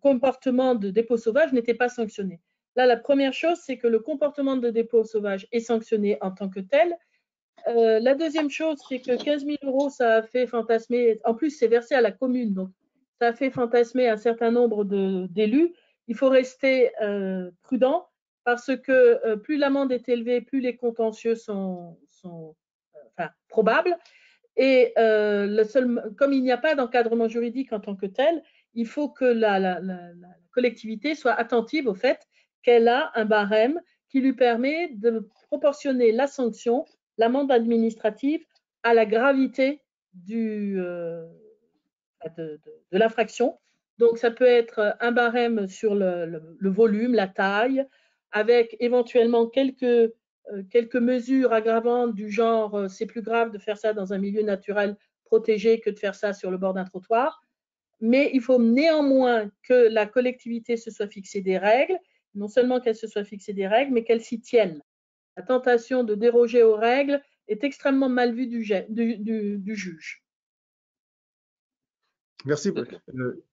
comportement de dépôt sauvage n'était pas sanctionné. Là, la première chose, c'est que le comportement de dépôt sauvage est sanctionné en tant que tel. La deuxième chose, c'est que 15 000 euros, ça a fait fantasmer, en plus c'est versé à la commune, donc ça a fait fantasmer un certain nombre d'élus. Il faut rester prudent parce que plus l'amende est élevée, plus les contentieux sont probables. Et comme il n'y a pas d'encadrement juridique en tant que tel, il faut que la collectivité soit attentive au fait qu'elle a un barème qui lui permet de proportionner la sanction, l'amende administrative, à la gravité de l'infraction. Donc, ça peut être un barème sur le volume, la taille, avec éventuellement quelques mesures aggravantes du genre c'est plus grave de faire ça dans un milieu naturel protégé que de faire ça sur le bord d'un trottoir. Mais il faut néanmoins que la collectivité se soit fixé des règles, non seulement qu'elle se soit fixé des règles, mais qu'elle s'y tienne. La tentation de déroger aux règles est extrêmement mal vue du juge. Merci.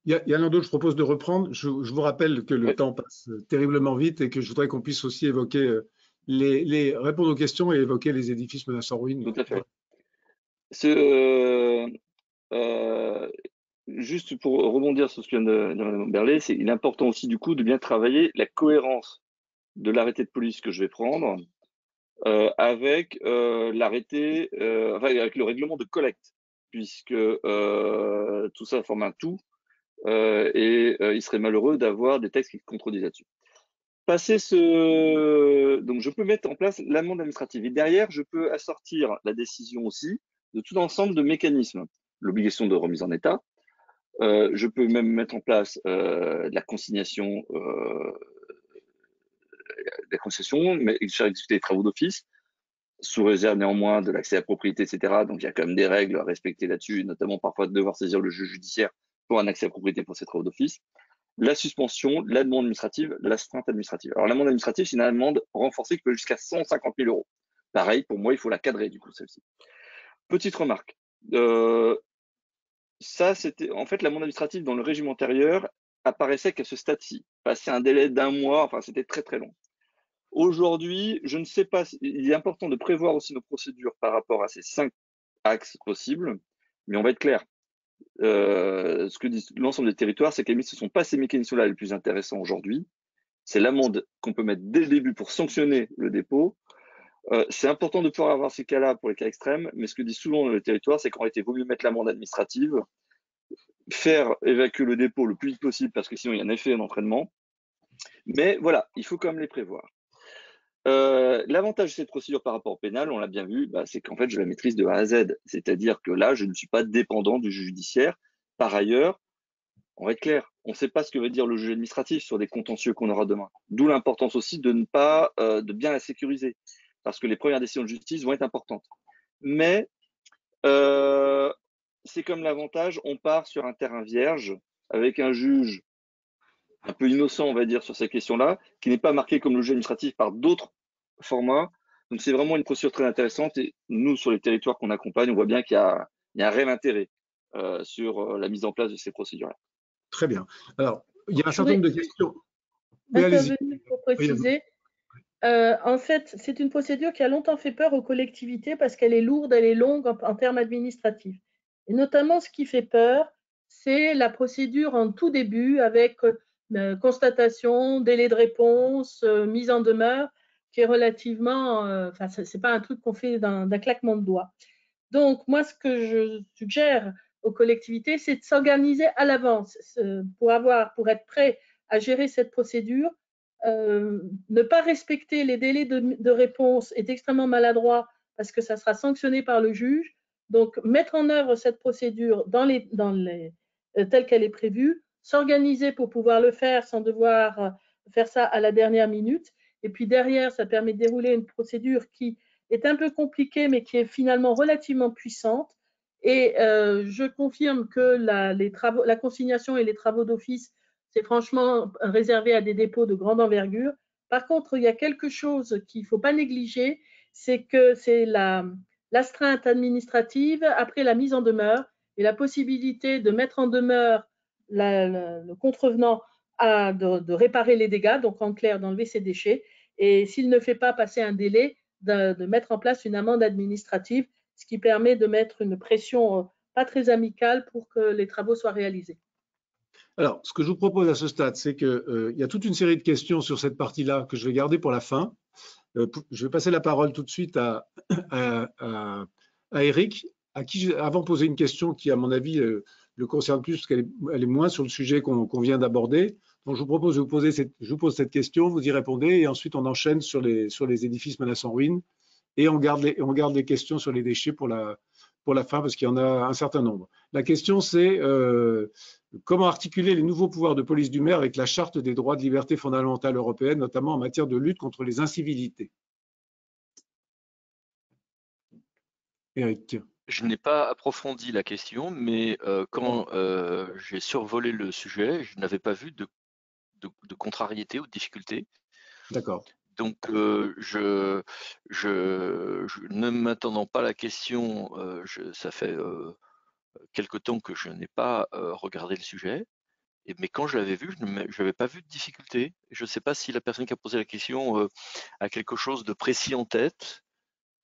Yann Ando, je propose de reprendre. Je vous rappelle que le temps passe terriblement vite et que je voudrais qu'on puisse aussi évoquer répondre aux questions et évoquer les édifices menacés en ruine. Tout à fait. Juste pour rebondir sur ce que vient de dire Mme Berlet, il est important aussi du coup de bien travailler la cohérence de l'arrêté de police que je vais prendre avec l'arrêté, enfin, avec le règlement de collecte, puisque tout ça forme un tout et il serait malheureux d'avoir des textes qui se contredisent là-dessus. Donc je peux mettre en place l'amende administrative et derrière, je peux assortir la décision aussi de tout ensemble de mécanismes. L'obligation de remise en état. Je peux même mettre en place la consignation, mais faire exécuter les travaux d'office, sous réserve néanmoins de l'accès à la propriété, etc. Donc il y a quand même des règles à respecter là-dessus, notamment parfois de devoir saisir le juge judiciaire pour un accès à la propriété pour ces travaux d'office. La suspension, l'amende administrative, l'astreinte administrative. Alors l'amende administrative, c'est une amende renforcée qui peut jusqu'à 150 000 €. Pareil, pour moi, il faut la cadrer du coup celle-ci. Petite remarque. Ça, c'était en fait l'amende administrative dans le régime antérieur apparaissait qu'à ce stade-ci, passé un délai d'1 mois, enfin c'était très très long. Aujourd'hui, je ne sais pas, il est important de prévoir aussi nos procédures par rapport à ces 5 axes possibles, mais on va être clair. Ce que disent l'ensemble des territoires, c'est que ce ne sont pas ces mécanismes-là les plus intéressants aujourd'hui. C'est l'amende qu'on peut mettre dès le début pour sanctionner le dépôt. C'est important de pouvoir avoir ces cas-là pour les cas extrêmes, mais ce que disent souvent le territoire, c'est qu'en réalité, il vaut mieux mettre l'amende administrative, faire évacuer le dépôt le plus vite possible, parce que sinon il y a un effet d'entraînement. Mais voilà, il faut quand même les prévoir. L'avantage de cette procédure par rapport au pénal, on l'a bien vu, c'est qu'en fait, je la maîtrise de A à Z. C'est-à-dire que là, je ne suis pas dépendant du juge judiciaire. Par ailleurs, on va être clair, on ne sait pas ce que va dire le juge administratif sur des contentieux qu'on aura demain. D'où l'importance aussi de ne pas, de bien la sécuriser, parce que les premières décisions de justice vont être importantes. Mais c'est comme l'avantage, on part sur un terrain vierge avec un juge un peu innocent, on va dire, sur ces questions-là, qui n'est pas marqué comme le juge administratif par d'autres formats. Donc c'est vraiment une procédure très intéressante et nous, sur les territoires qu'on accompagne, on voit bien qu'il y a un réel intérêt sur la mise en place de ces procédures-là. Très bien. Alors, il y a un certain nombre de questions. Oui, intervenir pour préciser. En fait, c'est une procédure qui a longtemps fait peur aux collectivités parce qu'elle est lourde, elle est longue en termes administratifs. Et notamment, ce qui fait peur, c'est la procédure en tout début avec constatation, délai de réponse, mise en demeure, qui est relativement, enfin, c'est pas un truc qu'on fait d'un claquement de doigts. Donc, moi, ce que je suggère aux collectivités, c'est de s'organiser à l'avance pour être prêt à gérer cette procédure. Ne pas respecter les délais de réponse est extrêmement maladroit parce que ça sera sanctionné par le juge. Donc, mettre en œuvre cette procédure telle qu'elle est prévue, s'organiser pour pouvoir le faire sans devoir faire ça à la dernière minute. Et puis derrière, ça permet de dérouler une procédure qui est un peu compliquée, mais qui est finalement relativement puissante. Et je confirme que la consignation et les travaux d'office, c'est franchement réservé à des dépôts de grande envergure. Par contre, il y a quelque chose qu'il ne faut pas négliger, c'est que c'est l'astreinte administrative après la mise en demeure et la possibilité de mettre en demeure le contrevenant de réparer les dégâts, donc en clair d'enlever ses déchets, et s'il ne fait pas passer un délai, de mettre en place une amende administrative, ce qui permet de mettre une pression pas très amicale pour que les travaux soient réalisés. Alors, ce que je vous propose à ce stade, c'est qu'il y a toute une série de questions sur cette partie-là que je vais garder pour la fin. Je vais passer la parole tout de suite à Eric, à qui, avant de poser une question qui, à mon avis, le concerne plus, parce qu'elle est moins sur le sujet qu'on vient d'aborder. Donc, je vous propose je vous pose cette question, vous y répondez, et ensuite on enchaîne sur les édifices menaçant ruine, et on garde les questions sur les déchets pour la fin, parce qu'il y en a un certain nombre. La question, c'est comment articuler les nouveaux pouvoirs de police du maire avec la Charte des droits de liberté fondamentale européenne, notamment en matière de lutte contre les incivilités. Eric. Je n'ai pas approfondi la question, mais quand j'ai survolé le sujet, je n'avais pas vu de contrariété ou de difficulté. D'accord. Donc, je ne m'attendant pas à la question, ça fait quelque temps que je n'ai pas regardé le sujet, mais quand je l'avais vu, je n'avais pas vu de difficulté. Je ne sais pas si la personne qui a posé la question a quelque chose de précis en tête.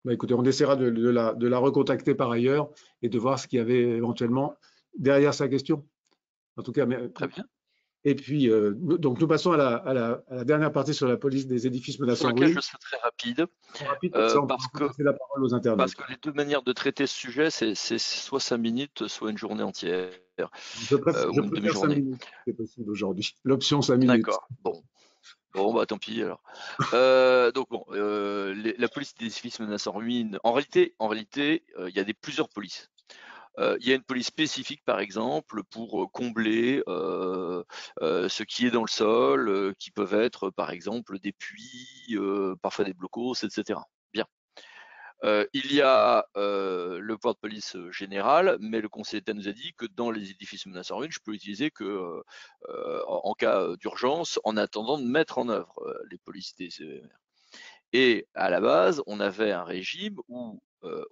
Écoutez, on essaiera de la recontacter par ailleurs et de voir ce qu'il y avait éventuellement derrière sa question. En tout cas, très bien. Et puis, donc nous passons à la dernière partie sur la police des édifices menaçants sur en lequel ruine. je serai très rapide, Comme ça, on parce peut que passer la parole aux internautes. Parce que les deux manières de traiter ce sujet, c'est soit 5 minutes, soit une journée entière, Je préfère ou une 5 demi-journée. minutes, si c'est possible aujourd'hui. L'option 5 minutes. D'accord. Bon, bah tant pis alors. Donc bon, la police des édifices menaçants en ruine. En réalité, il y a plusieurs polices. Il y a une police spécifique, par exemple, pour combler ce qui est dans le sol, qui peuvent être, par exemple, des puits, parfois des blocos, etc. Bien. Il y a le pouvoir de police général, mais le Conseil d'État nous a dit que dans les édifices menaçants en ruine, je peux l'utiliser que en cas d'urgence, en attendant de mettre en œuvre les polices des EMR. Et à la base, on avait un régime où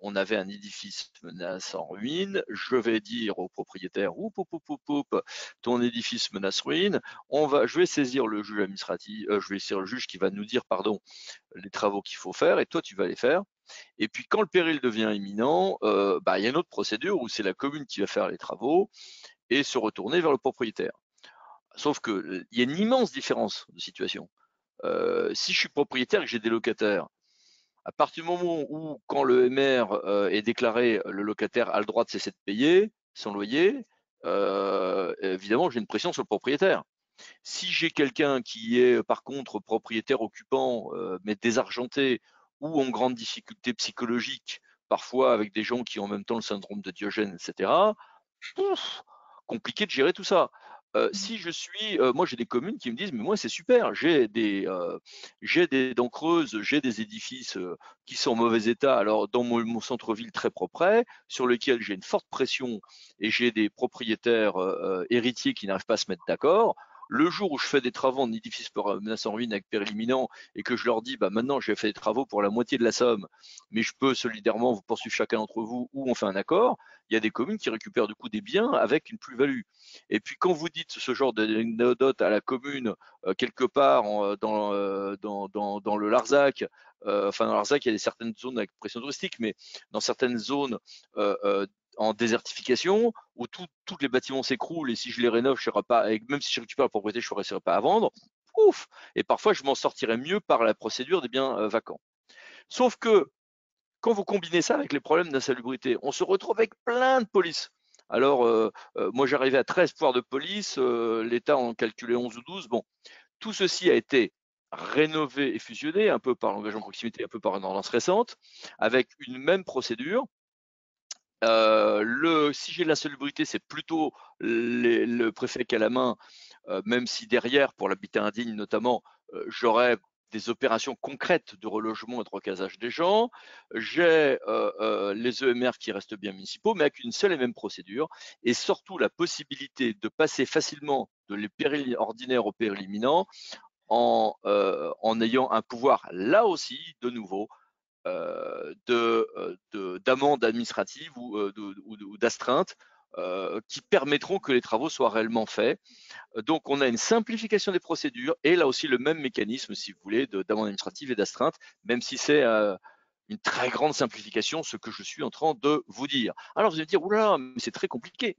on avait un édifice menace en ruine, je vais dire au propriétaire, ton édifice menace ruine, je vais saisir le juge administratif, je vais saisir le juge qui va nous dire, pardon, les travaux qu'il faut faire, et toi tu vas les faire. Et puis quand le péril devient imminent, il y a une autre procédure où c'est la commune qui va faire les travaux et se retourner vers le propriétaire. Sauf qu'il y a une immense différence de situation. Si je suis propriétaire et que j'ai des locataires, à partir du moment où, quand le MR est déclaré, le locataire a le droit de cesser de payer son loyer, évidemment, j'ai une pression sur le propriétaire. Si j'ai quelqu'un qui est, par contre, propriétaire occupant, mais désargenté ou en grande difficulté psychologique, parfois avec des gens qui ont en même temps le syndrome de Diogène, etc., compliqué de gérer tout ça. Si je suis, moi j'ai des communes qui me disent, mais moi c'est super, j'ai des dents creuses, j'ai des édifices qui sont en mauvais état, alors dans mon centre-ville très propre, sur lequel j'ai une forte pression et j'ai des propriétaires héritiers qui n'arrivent pas à se mettre d'accord. Le jour où je fais des travaux en édifice menaçant en ruine avec péril imminent et que je leur dis, maintenant j'ai fait des travaux pour la moitié de la somme, mais je peux solidairement vous poursuivre chacun d'entre vous, ou on fait un accord, il y a des communes qui récupèrent du coup des biens avec une plus-value. Et puis quand vous dites ce genre d'anecdote à la commune, quelque part dans le Larzac, dans le Larzac, il y a certaines zones avec pression touristique, mais dans certaines zones en désertification, où tous les bâtiments s'écroulent, et si je les rénove, je serai pas, et même si je récupère la propriété, je ne réussirai pas à vendre. Ouf. Et parfois, je m'en sortirais mieux par la procédure des biens vacants. Sauf que quand vous combinez ça avec les problèmes d'insalubrité, on se retrouve avec plein de polices. Alors, moi, j'arrivais à 13 pouvoirs de police, l'État en calculait 11 ou 12. Bon, tout ceci a été rénové et fusionné, un peu par l'engagement de proximité, un peu par une ordonnance récente, avec une même procédure. Si j'ai de l'insalubrité, c'est plutôt le préfet qui a la main, même si derrière, pour l'habitat indigne notamment, j'aurais des opérations concrètes de relogement et de recasage des gens. J'ai les EMR qui restent bien municipaux, mais avec une seule et même procédure, et surtout la possibilité de passer facilement de les périls ordinaires au péril imminent en ayant un pouvoir, là aussi, de nouveau, d'amende administrative ou d'astreinte qui permettront que les travaux soient réellement faits. Donc, on a une simplification des procédures et là aussi le même mécanisme, si vous voulez, d'amende administrative et d'astreinte, même si c'est une très grande simplification, ce que je suis en train de vous dire. Alors, vous allez me dire, oula, mais c'est très compliqué.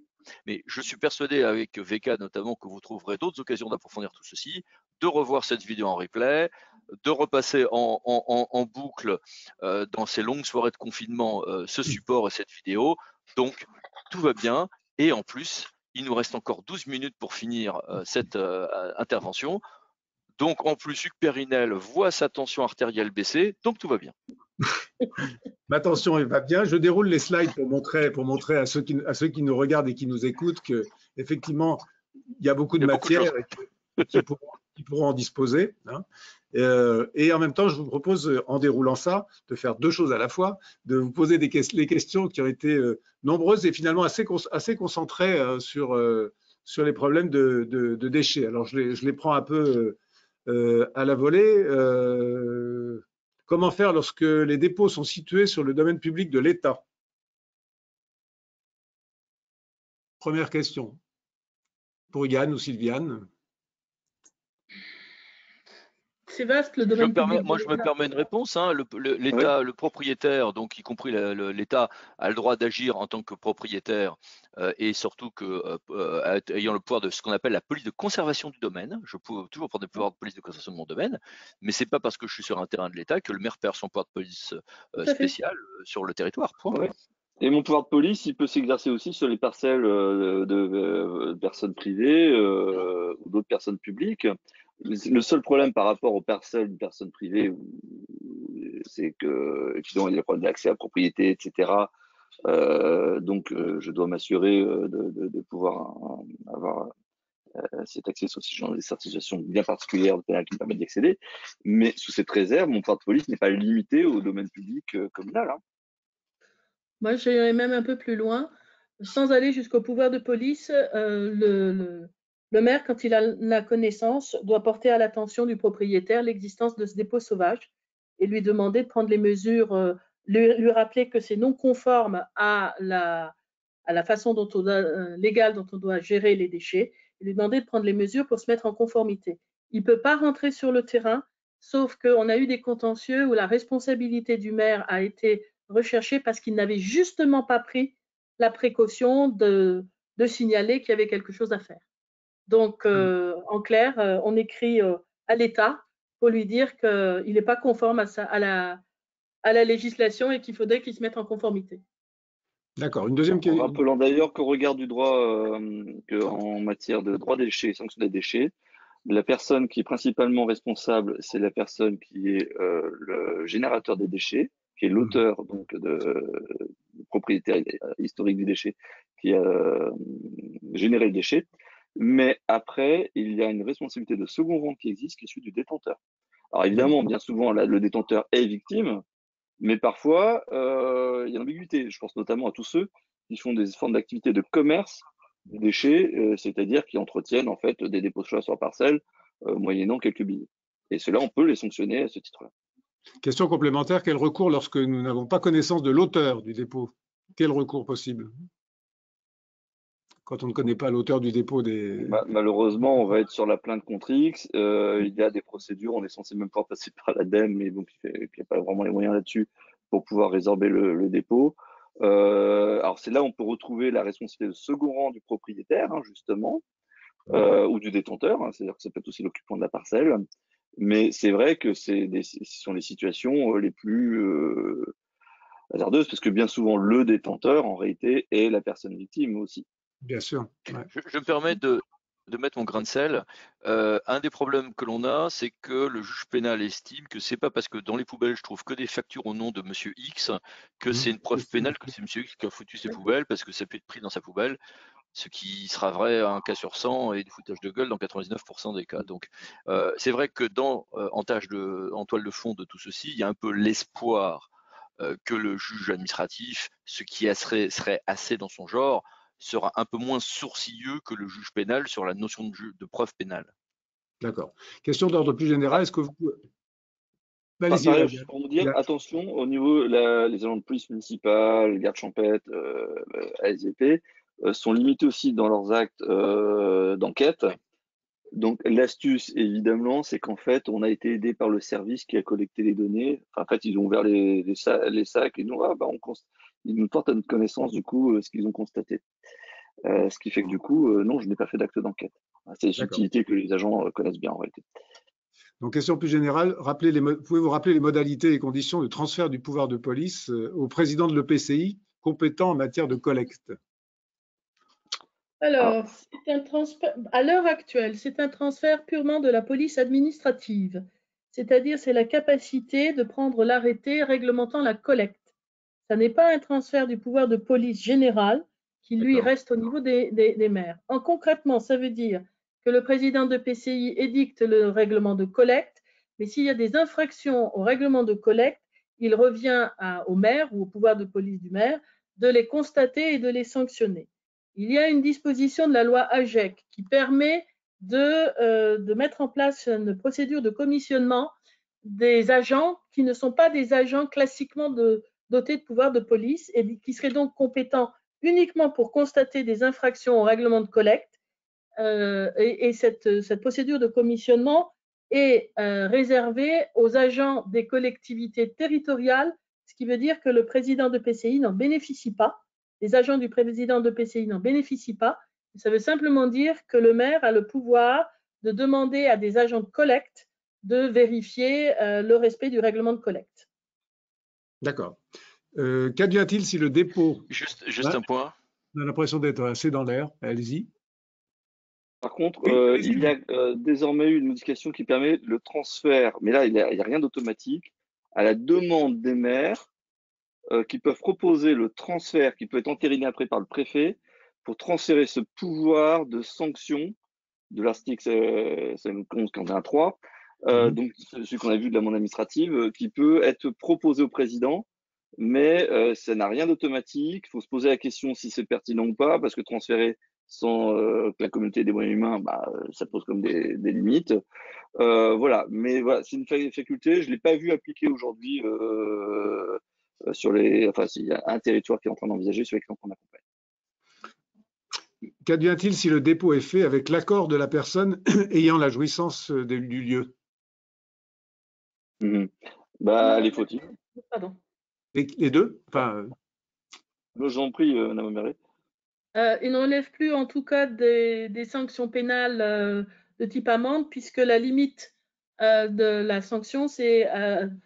Mais je suis persuadé, avec VK notamment, que vous trouverez d'autres occasions d'approfondir tout ceci, de revoir cette vidéo en replay, de repasser en boucle dans ces longues soirées de confinement ce support et cette vidéo. Donc, tout va bien. Et en plus, il nous reste encore 12 minutes pour finir cette intervention. Donc, en plus, Hugues Périnel voit sa tension artérielle baisser, donc tout va bien. Ma tension va bien. Je déroule les slides pour montrer à ceux qui nous regardent et qui nous écoutent que effectivement il y a beaucoup de matière et qui pourront en disposer. Hein. Et en même temps, je vous propose, en déroulant ça, de faire deux choses à la fois, de vous poser les questions qui ont été nombreuses et finalement assez concentrées sur les problèmes de déchets. Alors, je les prends un peu à la volée. Comment faire lorsque les dépôts sont situés sur le domaine public de l'État? Première question. Pour Yann ou Sylviane? C'est vaste le domaine public. Je me permets une réponse. Hein. L'État, le propriétaire, donc y compris l'État, a le droit d'agir en tant que propriétaire et surtout ayant le pouvoir de ce qu'on appelle la police de conservation du domaine. Je peux toujours prendre le pouvoir de police de conservation de mon domaine, mais c'est pas parce que je suis sur un terrain de l'État que le maire perd son pouvoir de police spécial sur le territoire. Point. Ouais. Et mon pouvoir de police, il peut s'exercer aussi sur les parcelles de personnes privées ou d'autres personnes publiques. Le seul problème par rapport aux parcelles de personnes privées, c'est que évidemment il y a des problèmes d'accès à la propriété, etc. Donc je dois m'assurer de pouvoir avoir cet accès aussi dans des situations bien particulières de pénal qui me permettent d'y accéder. Mais sous cette réserve, mon pouvoir de police n'est pas limité au domaine public communal. Hein. Moi, j'irais même un peu plus loin. Sans aller jusqu'au pouvoir de police, le maire, quand il a la connaissance, doit porter à l'attention du propriétaire l'existence de ce dépôt sauvage et lui demander de prendre les mesures, lui rappeler que c'est non conforme à la façon légale dont on doit gérer les déchets, et lui demander de prendre les mesures pour se mettre en conformité. Il ne peut pas rentrer sur le terrain, sauf qu'on a eu des contentieux où la responsabilité du maire a été recherchée parce qu'il n'avait justement pas pris la précaution de signaler qu'il y avait quelque chose à faire. Donc, en clair, on écrit à l'État pour lui dire qu'il n'est pas conforme à la législation et qu'il faudrait qu'il se mette en conformité. D'accord. Une deuxième question. En rappelant d'ailleurs qu'au regard du droit, en matière de droit des déchets, sanction des déchets, la personne qui est principalement responsable, c'est la personne qui est le générateur des déchets, qui est l'auteur donc de propriétaire historique du déchet, qui a généré le déchet. Mais après, il y a une responsabilité de second rang qui existe, qui est celui du détenteur. Alors évidemment, bien souvent, le détenteur est victime, mais parfois, il y a une ambiguïté. Je pense notamment à tous ceux qui font des formes d'activité de commerce des déchets, c'est-à-dire qui entretiennent en fait des dépôts sauvages sur parcelle, moyennant quelques billets. Et cela, on peut les sanctionner à ce titre-là. Question complémentaire, quel recours lorsque nous n'avons pas connaissance de l'auteur du dépôt? Quel recours possible quand on ne connaît pas l'auteur du dépôt des… Malheureusement, on va être sur la plainte contre X. Il y a des procédures, on est censé même pouvoir passer par l'ADEME, mais donc il n'y a pas vraiment les moyens là-dessus pour pouvoir résorber le dépôt. Alors c'est là où on peut retrouver la responsabilité de second rang du propriétaire, hein, justement, ou du détenteur, hein, c'est-à-dire que ça peut être aussi l'occupant de la parcelle. Mais c'est vrai que ce sont les situations les plus hasardeuses, parce que bien souvent le détenteur, en réalité, est la personne victime aussi. Bien sûr. Ouais. Je me permets de mettre mon grain de sel. Un des problèmes que l'on a, c'est que le juge pénal estime que c'est pas parce que dans les poubelles je trouve que des factures au nom de Monsieur X que c'est une preuve pénale que c'est Monsieur X qui a foutu ses poubelles, parce que ça peut être pris dans sa poubelle, ce qui sera vrai à un cas sur 100 et du foutage de gueule dans 99% des cas. Donc c'est vrai que en toile de fond de tout ceci, il y a un peu l'espoir que le juge administratif, ce qui serait assez dans son genre, sera un peu moins sourcilleux que le juge pénal sur la notion de preuve pénale. D'accord. Question d'ordre plus général, est-ce que vous… Allez-y. Pour vous dire, attention, au niveau, les agents de police municipale, garde champêtre, ASVP, sont limités aussi dans leurs actes d'enquête. Donc l'astuce, évidemment, c'est qu'en fait, on a été aidé par le service qui a collecté les données. Enfin, en fait, ils ont ouvert les sacs et nous, ils nous portent à notre connaissance, du coup, ce qu'ils ont constaté. Ce qui fait que, du coup, non, je n'ai pas fait d'acte d'enquête. C'est des subtilités que les agents connaissent bien, en réalité. Donc, question plus générale, pouvez-vous rappeler les modalités et conditions de transfert du pouvoir de police au président de l'EPCI compétent en matière de collecte? Alors, à l'heure actuelle, c'est un transfert purement de la police administrative, c'est-à-dire c'est la capacité de prendre l'arrêté réglementant la collecte. Ça n'est pas un transfert du pouvoir de police général qui, lui, reste au niveau des maires. Concrètement, ça veut dire que le président de PCI édicte le règlement de collecte, mais s'il y a des infractions au règlement de collecte, il revient au maire ou au pouvoir de police du maire de les constater et de les sanctionner. Il y a une disposition de la loi AGEC qui permet de mettre en place une procédure de commissionnement des agents qui ne sont pas des agents classiquement dotés de pouvoir de police et qui seraient donc compétents uniquement pour constater des infractions au règlement de collecte. Et cette procédure de commissionnement est réservé aux agents des collectivités territoriales, ce qui veut dire que le président de PCI n'en bénéficie pas. Les agents du président de PCI n'en bénéficient pas. Ça veut simplement dire que le maire a le pouvoir de demander à des agents de collecte de vérifier le respect du règlement de collecte. D'accord. Qu'advient-il si le dépôt… Juste un point. On a l'impression d'être assez dans l'air. Allez-y. Par contre, Oui, il y a désormais une modification qui permet le transfert, mais là, il n'y a rien d'automatique, à la demande des maires qui peuvent proposer le transfert, qui peut être entériné après par le préfet, pour transférer ce pouvoir de sanction de l'article 51.3, donc celui qu'on a vu de l'amende administrative, qui peut être proposé au président, mais ça n'a rien d'automatique. Il faut se poser la question si c'est pertinent ou pas, parce que transférer sans que la communauté des moyens humains, ça pose comme des limites. Voilà, mais voilà, c'est une faculté. Je ne l'ai pas vu appliquer aujourd'hui sur les. Enfin, s'il y a un territoire qui est en train d'envisager sur les clients qu'on accompagne. Qu'advient-il si le dépôt est fait avec l'accord de la personne ayant la jouissance du lieu? Les faut-il. Pardon. Les deux? Enfin, j'en prie, Madame Méré. Il n'enlève plus en tout cas des sanctions pénales de type amende, puisque la limite de la sanction, c'est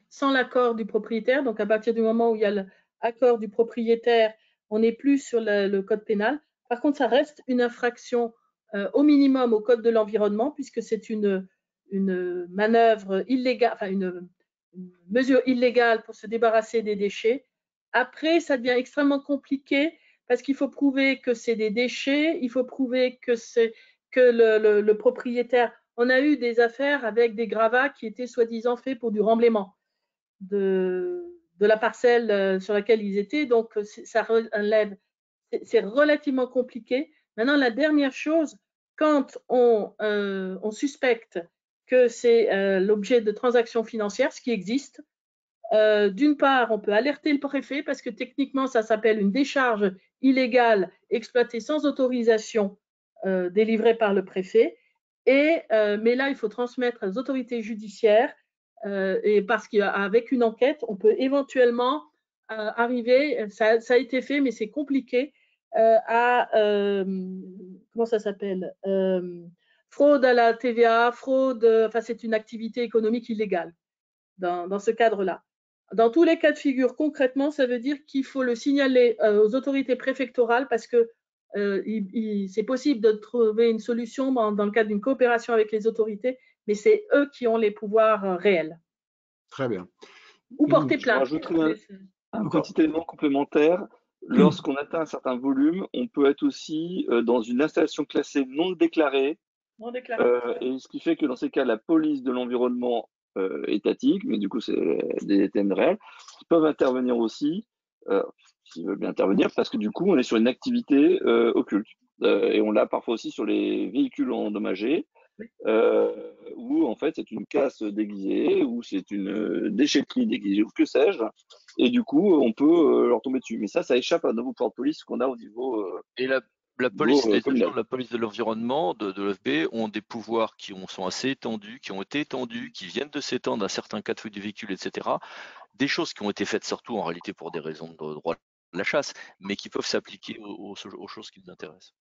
sans l'accord du propriétaire. Donc à partir du moment où il y a l'accord du propriétaire, on n'est plus sur le code pénal. Par contre, ça reste une infraction au minimum au code de l'environnement, puisque c'est une manœuvre illégale, enfin une mesure illégale pour se débarrasser des déchets. Après, ça devient extrêmement compliqué parce qu'il faut prouver que c'est des déchets, il faut prouver que le propriétaire… On a eu des affaires avec des gravats qui étaient soi-disant faits pour du remblaiement de la parcelle sur laquelle ils étaient, donc ça relève, c'est relativement compliqué. Maintenant, la dernière chose, quand on suspecte que c'est l'objet de transactions financières, ce qui existe, d'une part, on peut alerter le préfet parce que techniquement, ça s'appelle une décharge illégale exploitée sans autorisation délivrée par le préfet. Mais là, il faut transmettre aux autorités judiciaires et parce qu'avec une enquête, on peut éventuellement arriver, ça a été fait, mais c'est compliqué, à, comment ça s'appelle, fraude à la TVA, enfin c'est une activité économique illégale dans ce cadre-là. Dans tous les cas de figure, concrètement, ça veut dire qu'il faut le signaler aux autorités préfectorales parce que c'est possible de trouver une solution dans le cadre d'une coopération avec les autorités, mais c'est eux qui ont les pouvoirs réels. Très bien. Ou porter plainte. Je rajouterai un petit élément complémentaire. Lorsqu'on atteint un certain volume, on peut être aussi dans une installation classée non déclarée. Et ce qui fait que dans ces cas, la police de l'environnement étatique, mais du coup, c'est des thèmes réels, qui peuvent intervenir aussi, s'ils veulent bien intervenir, parce que du coup, on est sur une activité occulte. Et on l'a parfois aussi sur les véhicules endommagés, où en fait, c'est une casse déguisée, ou c'est une déchetterie déguisée, ou que sais-je. Et du coup, on peut leur tomber dessus. Mais ça échappe à nos pouvoirs de police qu'on a au niveau. Et la police, les agents de la police de l'environnement, de l'OFB, ont des pouvoirs qui sont assez étendus, qui ont été étendus, qui viennent de s'étendre à certains cas de feu du véhicule, etc. Des choses qui ont été faites surtout en réalité pour des raisons de droit de la chasse, mais qui peuvent s'appliquer aux choses qui nous intéressent.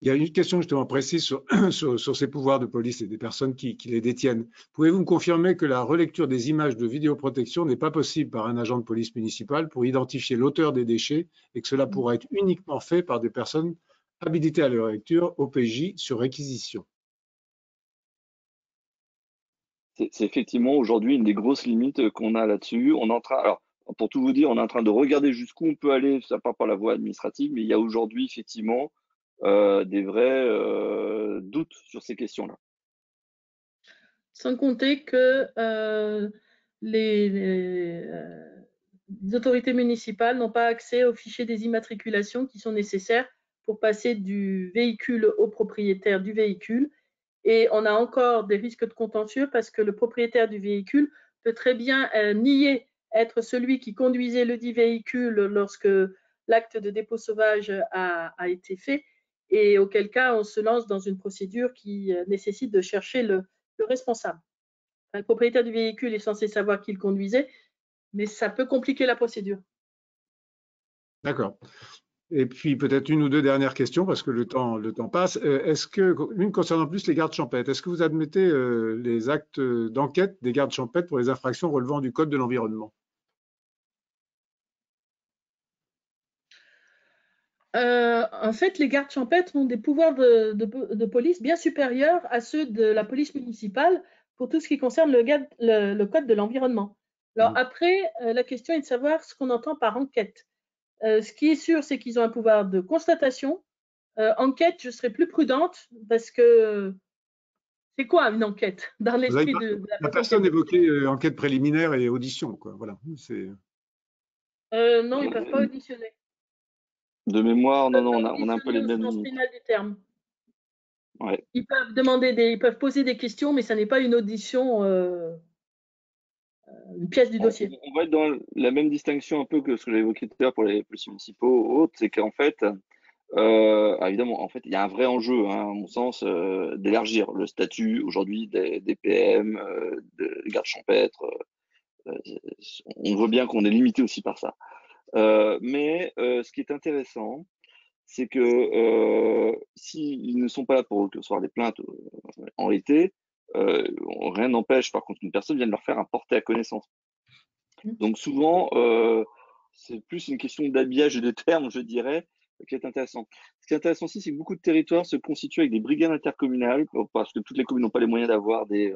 Il y a une question justement précise sur ces pouvoirs de police et des personnes qui les détiennent. Pouvez-vous me confirmer que la relecture des images de vidéoprotection n'est pas possible par un agent de police municipale pour identifier l'auteur des déchets et que cela pourra être uniquement fait par des personnes habilitées à leur lecture, OPJ, sur réquisition? C'est effectivement aujourd'hui une des grosses limites qu'on a là-dessus. Alors, pour tout vous dire, on est en train de regarder jusqu'où on peut aller, ça part par la voie administrative, mais il y a aujourd'hui effectivement des vrais doutes sur ces questions-là. Sans compter que les autorités municipales n'ont pas accès aux fichiers des immatriculations qui sont nécessaires pour passer du véhicule au propriétaire du véhicule. Et on a encore des risques de contentieux parce que le propriétaire du véhicule peut très bien nier être celui qui conduisait le dit véhicule lorsque l'acte de dépôt sauvage a été fait, et auquel cas on se lance dans une procédure qui nécessite de chercher le responsable. Le propriétaire du véhicule est censé savoir qui le conduisait, mais ça peut compliquer la procédure. D'accord. Et puis peut-être une ou deux dernières questions parce que le temps passe. Est-ce que, une concernant plus les gardes champêtres, est-ce que vous admettez les actes d'enquête des gardes champêtres pour les infractions relevant du Code de l'environnement? En fait, les gardes champêtres ont des pouvoirs de police bien supérieurs à ceux de la police municipale pour tout ce qui concerne le Code de l'environnement. Alors après, la question est de savoir ce qu'on entend par enquête. Ce qui est sûr, c'est qu'ils ont un pouvoir de constatation. Enquête, je serais plus prudente parce que c'est quoi une enquête dans l'esprit de la La personne évoquait enquête préliminaire et audition, quoi. Voilà. Non, ils ne peuvent pas auditionner. De mémoire, non, on a un peu les mêmes limites. Pénal du terme. Ouais. Ils peuvent poser des questions, mais ça n'est pas une audition, une pièce du dossier. On va être dans la même distinction un peu que ce que j'ai évoqué tout à l'heure pour les policiers municipaux ou autres, c'est qu'en fait, évidemment, en fait, il y a un vrai enjeu, hein, à mon sens, d'élargir le statut aujourd'hui des PM, des gardes champêtres. On voit bien qu'on est limité aussi par ça. Mais ce qui est intéressant, c'est que s'ils ne sont pas là pour recevoir des plaintes en réalité, rien n'empêche par contre une personne vienne leur faire un porté à connaissance. Donc souvent, c'est plus une question d'habillage de termes, je dirais, qui est intéressant. Ce qui est intéressant aussi, c'est que beaucoup de territoires se constituent avec des brigades intercommunales, parce que toutes les communes n'ont pas les moyens d'avoir des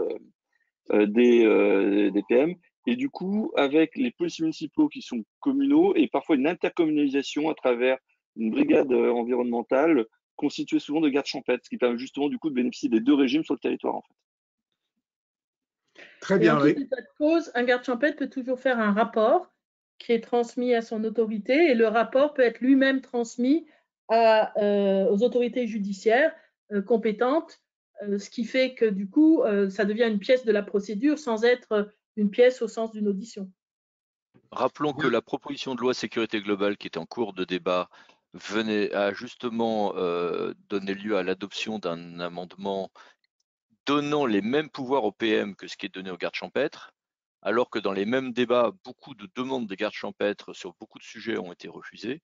PM. Et du coup, avec les policiers municipaux qui sont communaux et parfois une intercommunalisation à travers une brigade environnementale constituée souvent de gardes champêtres, ce qui permet justement du coup de bénéficier des deux régimes sur le territoire en fait. Très bien. Et en tout état de cause, un garde champêtre peut toujours faire un rapport qui est transmis à son autorité et le rapport peut être lui-même transmis aux autorités judiciaires compétentes, ce qui fait que du coup, ça devient une pièce de la procédure sans être une pièce au sens d'une audition. Rappelons que la proposition de loi sécurité globale qui est en cours de débat a justement donné lieu à l'adoption d'un amendement donnant les mêmes pouvoirs au PM que ce qui est donné aux gardes champêtres, alors que dans les mêmes débats, beaucoup de demandes des gardes champêtres sur beaucoup de sujets ont été refusées,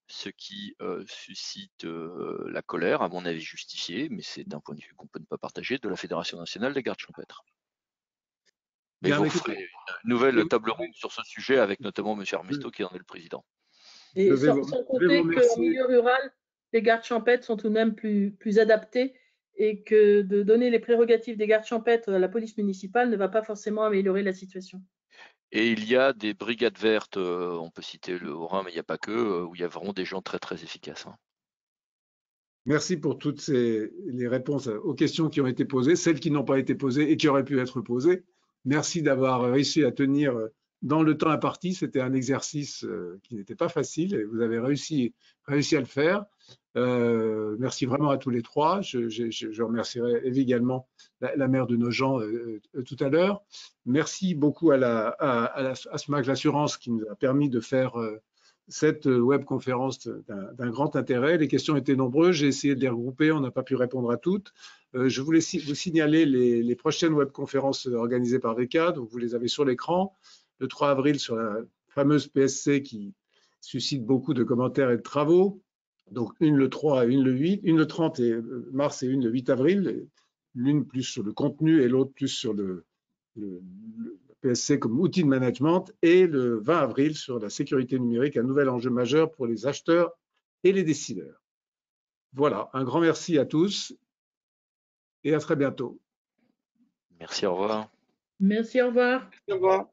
ce qui suscite la colère, à mon avis justifiée, mais c'est un point de vue qu'on peut ne pas partager, de la Fédération nationale des gardes champêtres. Mais vous ferez une nouvelle table ronde sur ce sujet avec notamment M. Armisto qui en est le président. Et sans compter qu'en milieu rural, les gardes champêtres sont tout de même plus adaptés et que de donner les prérogatives des gardes champêtres à la police municipale ne va pas forcément améliorer la situation. Et il y a des brigades vertes, on peut citer le Haut-Rhin, mais il n'y a pas que, où il y a vraiment des gens très très efficaces. Hein. Merci pour toutes les réponses aux questions qui ont été posées, celles qui n'ont pas été posées et qui auraient pu être posées. Merci d'avoir réussi à tenir dans le temps imparti. C'était un exercice qui n'était pas facile et vous avez réussi à le faire. Merci vraiment à tous les trois. Je remercierai également la maire de Nogent tout à l'heure. Merci beaucoup à SMAC l'assurance qui nous a permis de faire cette webconférence d'un grand intérêt. Les questions étaient nombreuses, j'ai essayé de les regrouper, on n'a pas pu répondre à toutes. Je voulais vous signaler les prochaines webconférences organisées par VK, donc vous les avez sur l'écran. Le 3 avril sur la fameuse PSC qui suscite beaucoup de commentaires et de travaux. Donc une le 3 et une le 8, une le 30 mars et une le 8 avril, l'une plus sur le contenu et l'autre plus sur le PSC comme outil de management, et le 20 avril sur la sécurité numérique, un nouvel enjeu majeur pour les acheteurs et les décideurs. Voilà, un grand merci à tous et à très bientôt. Merci, au revoir. Merci, au revoir. Au revoir.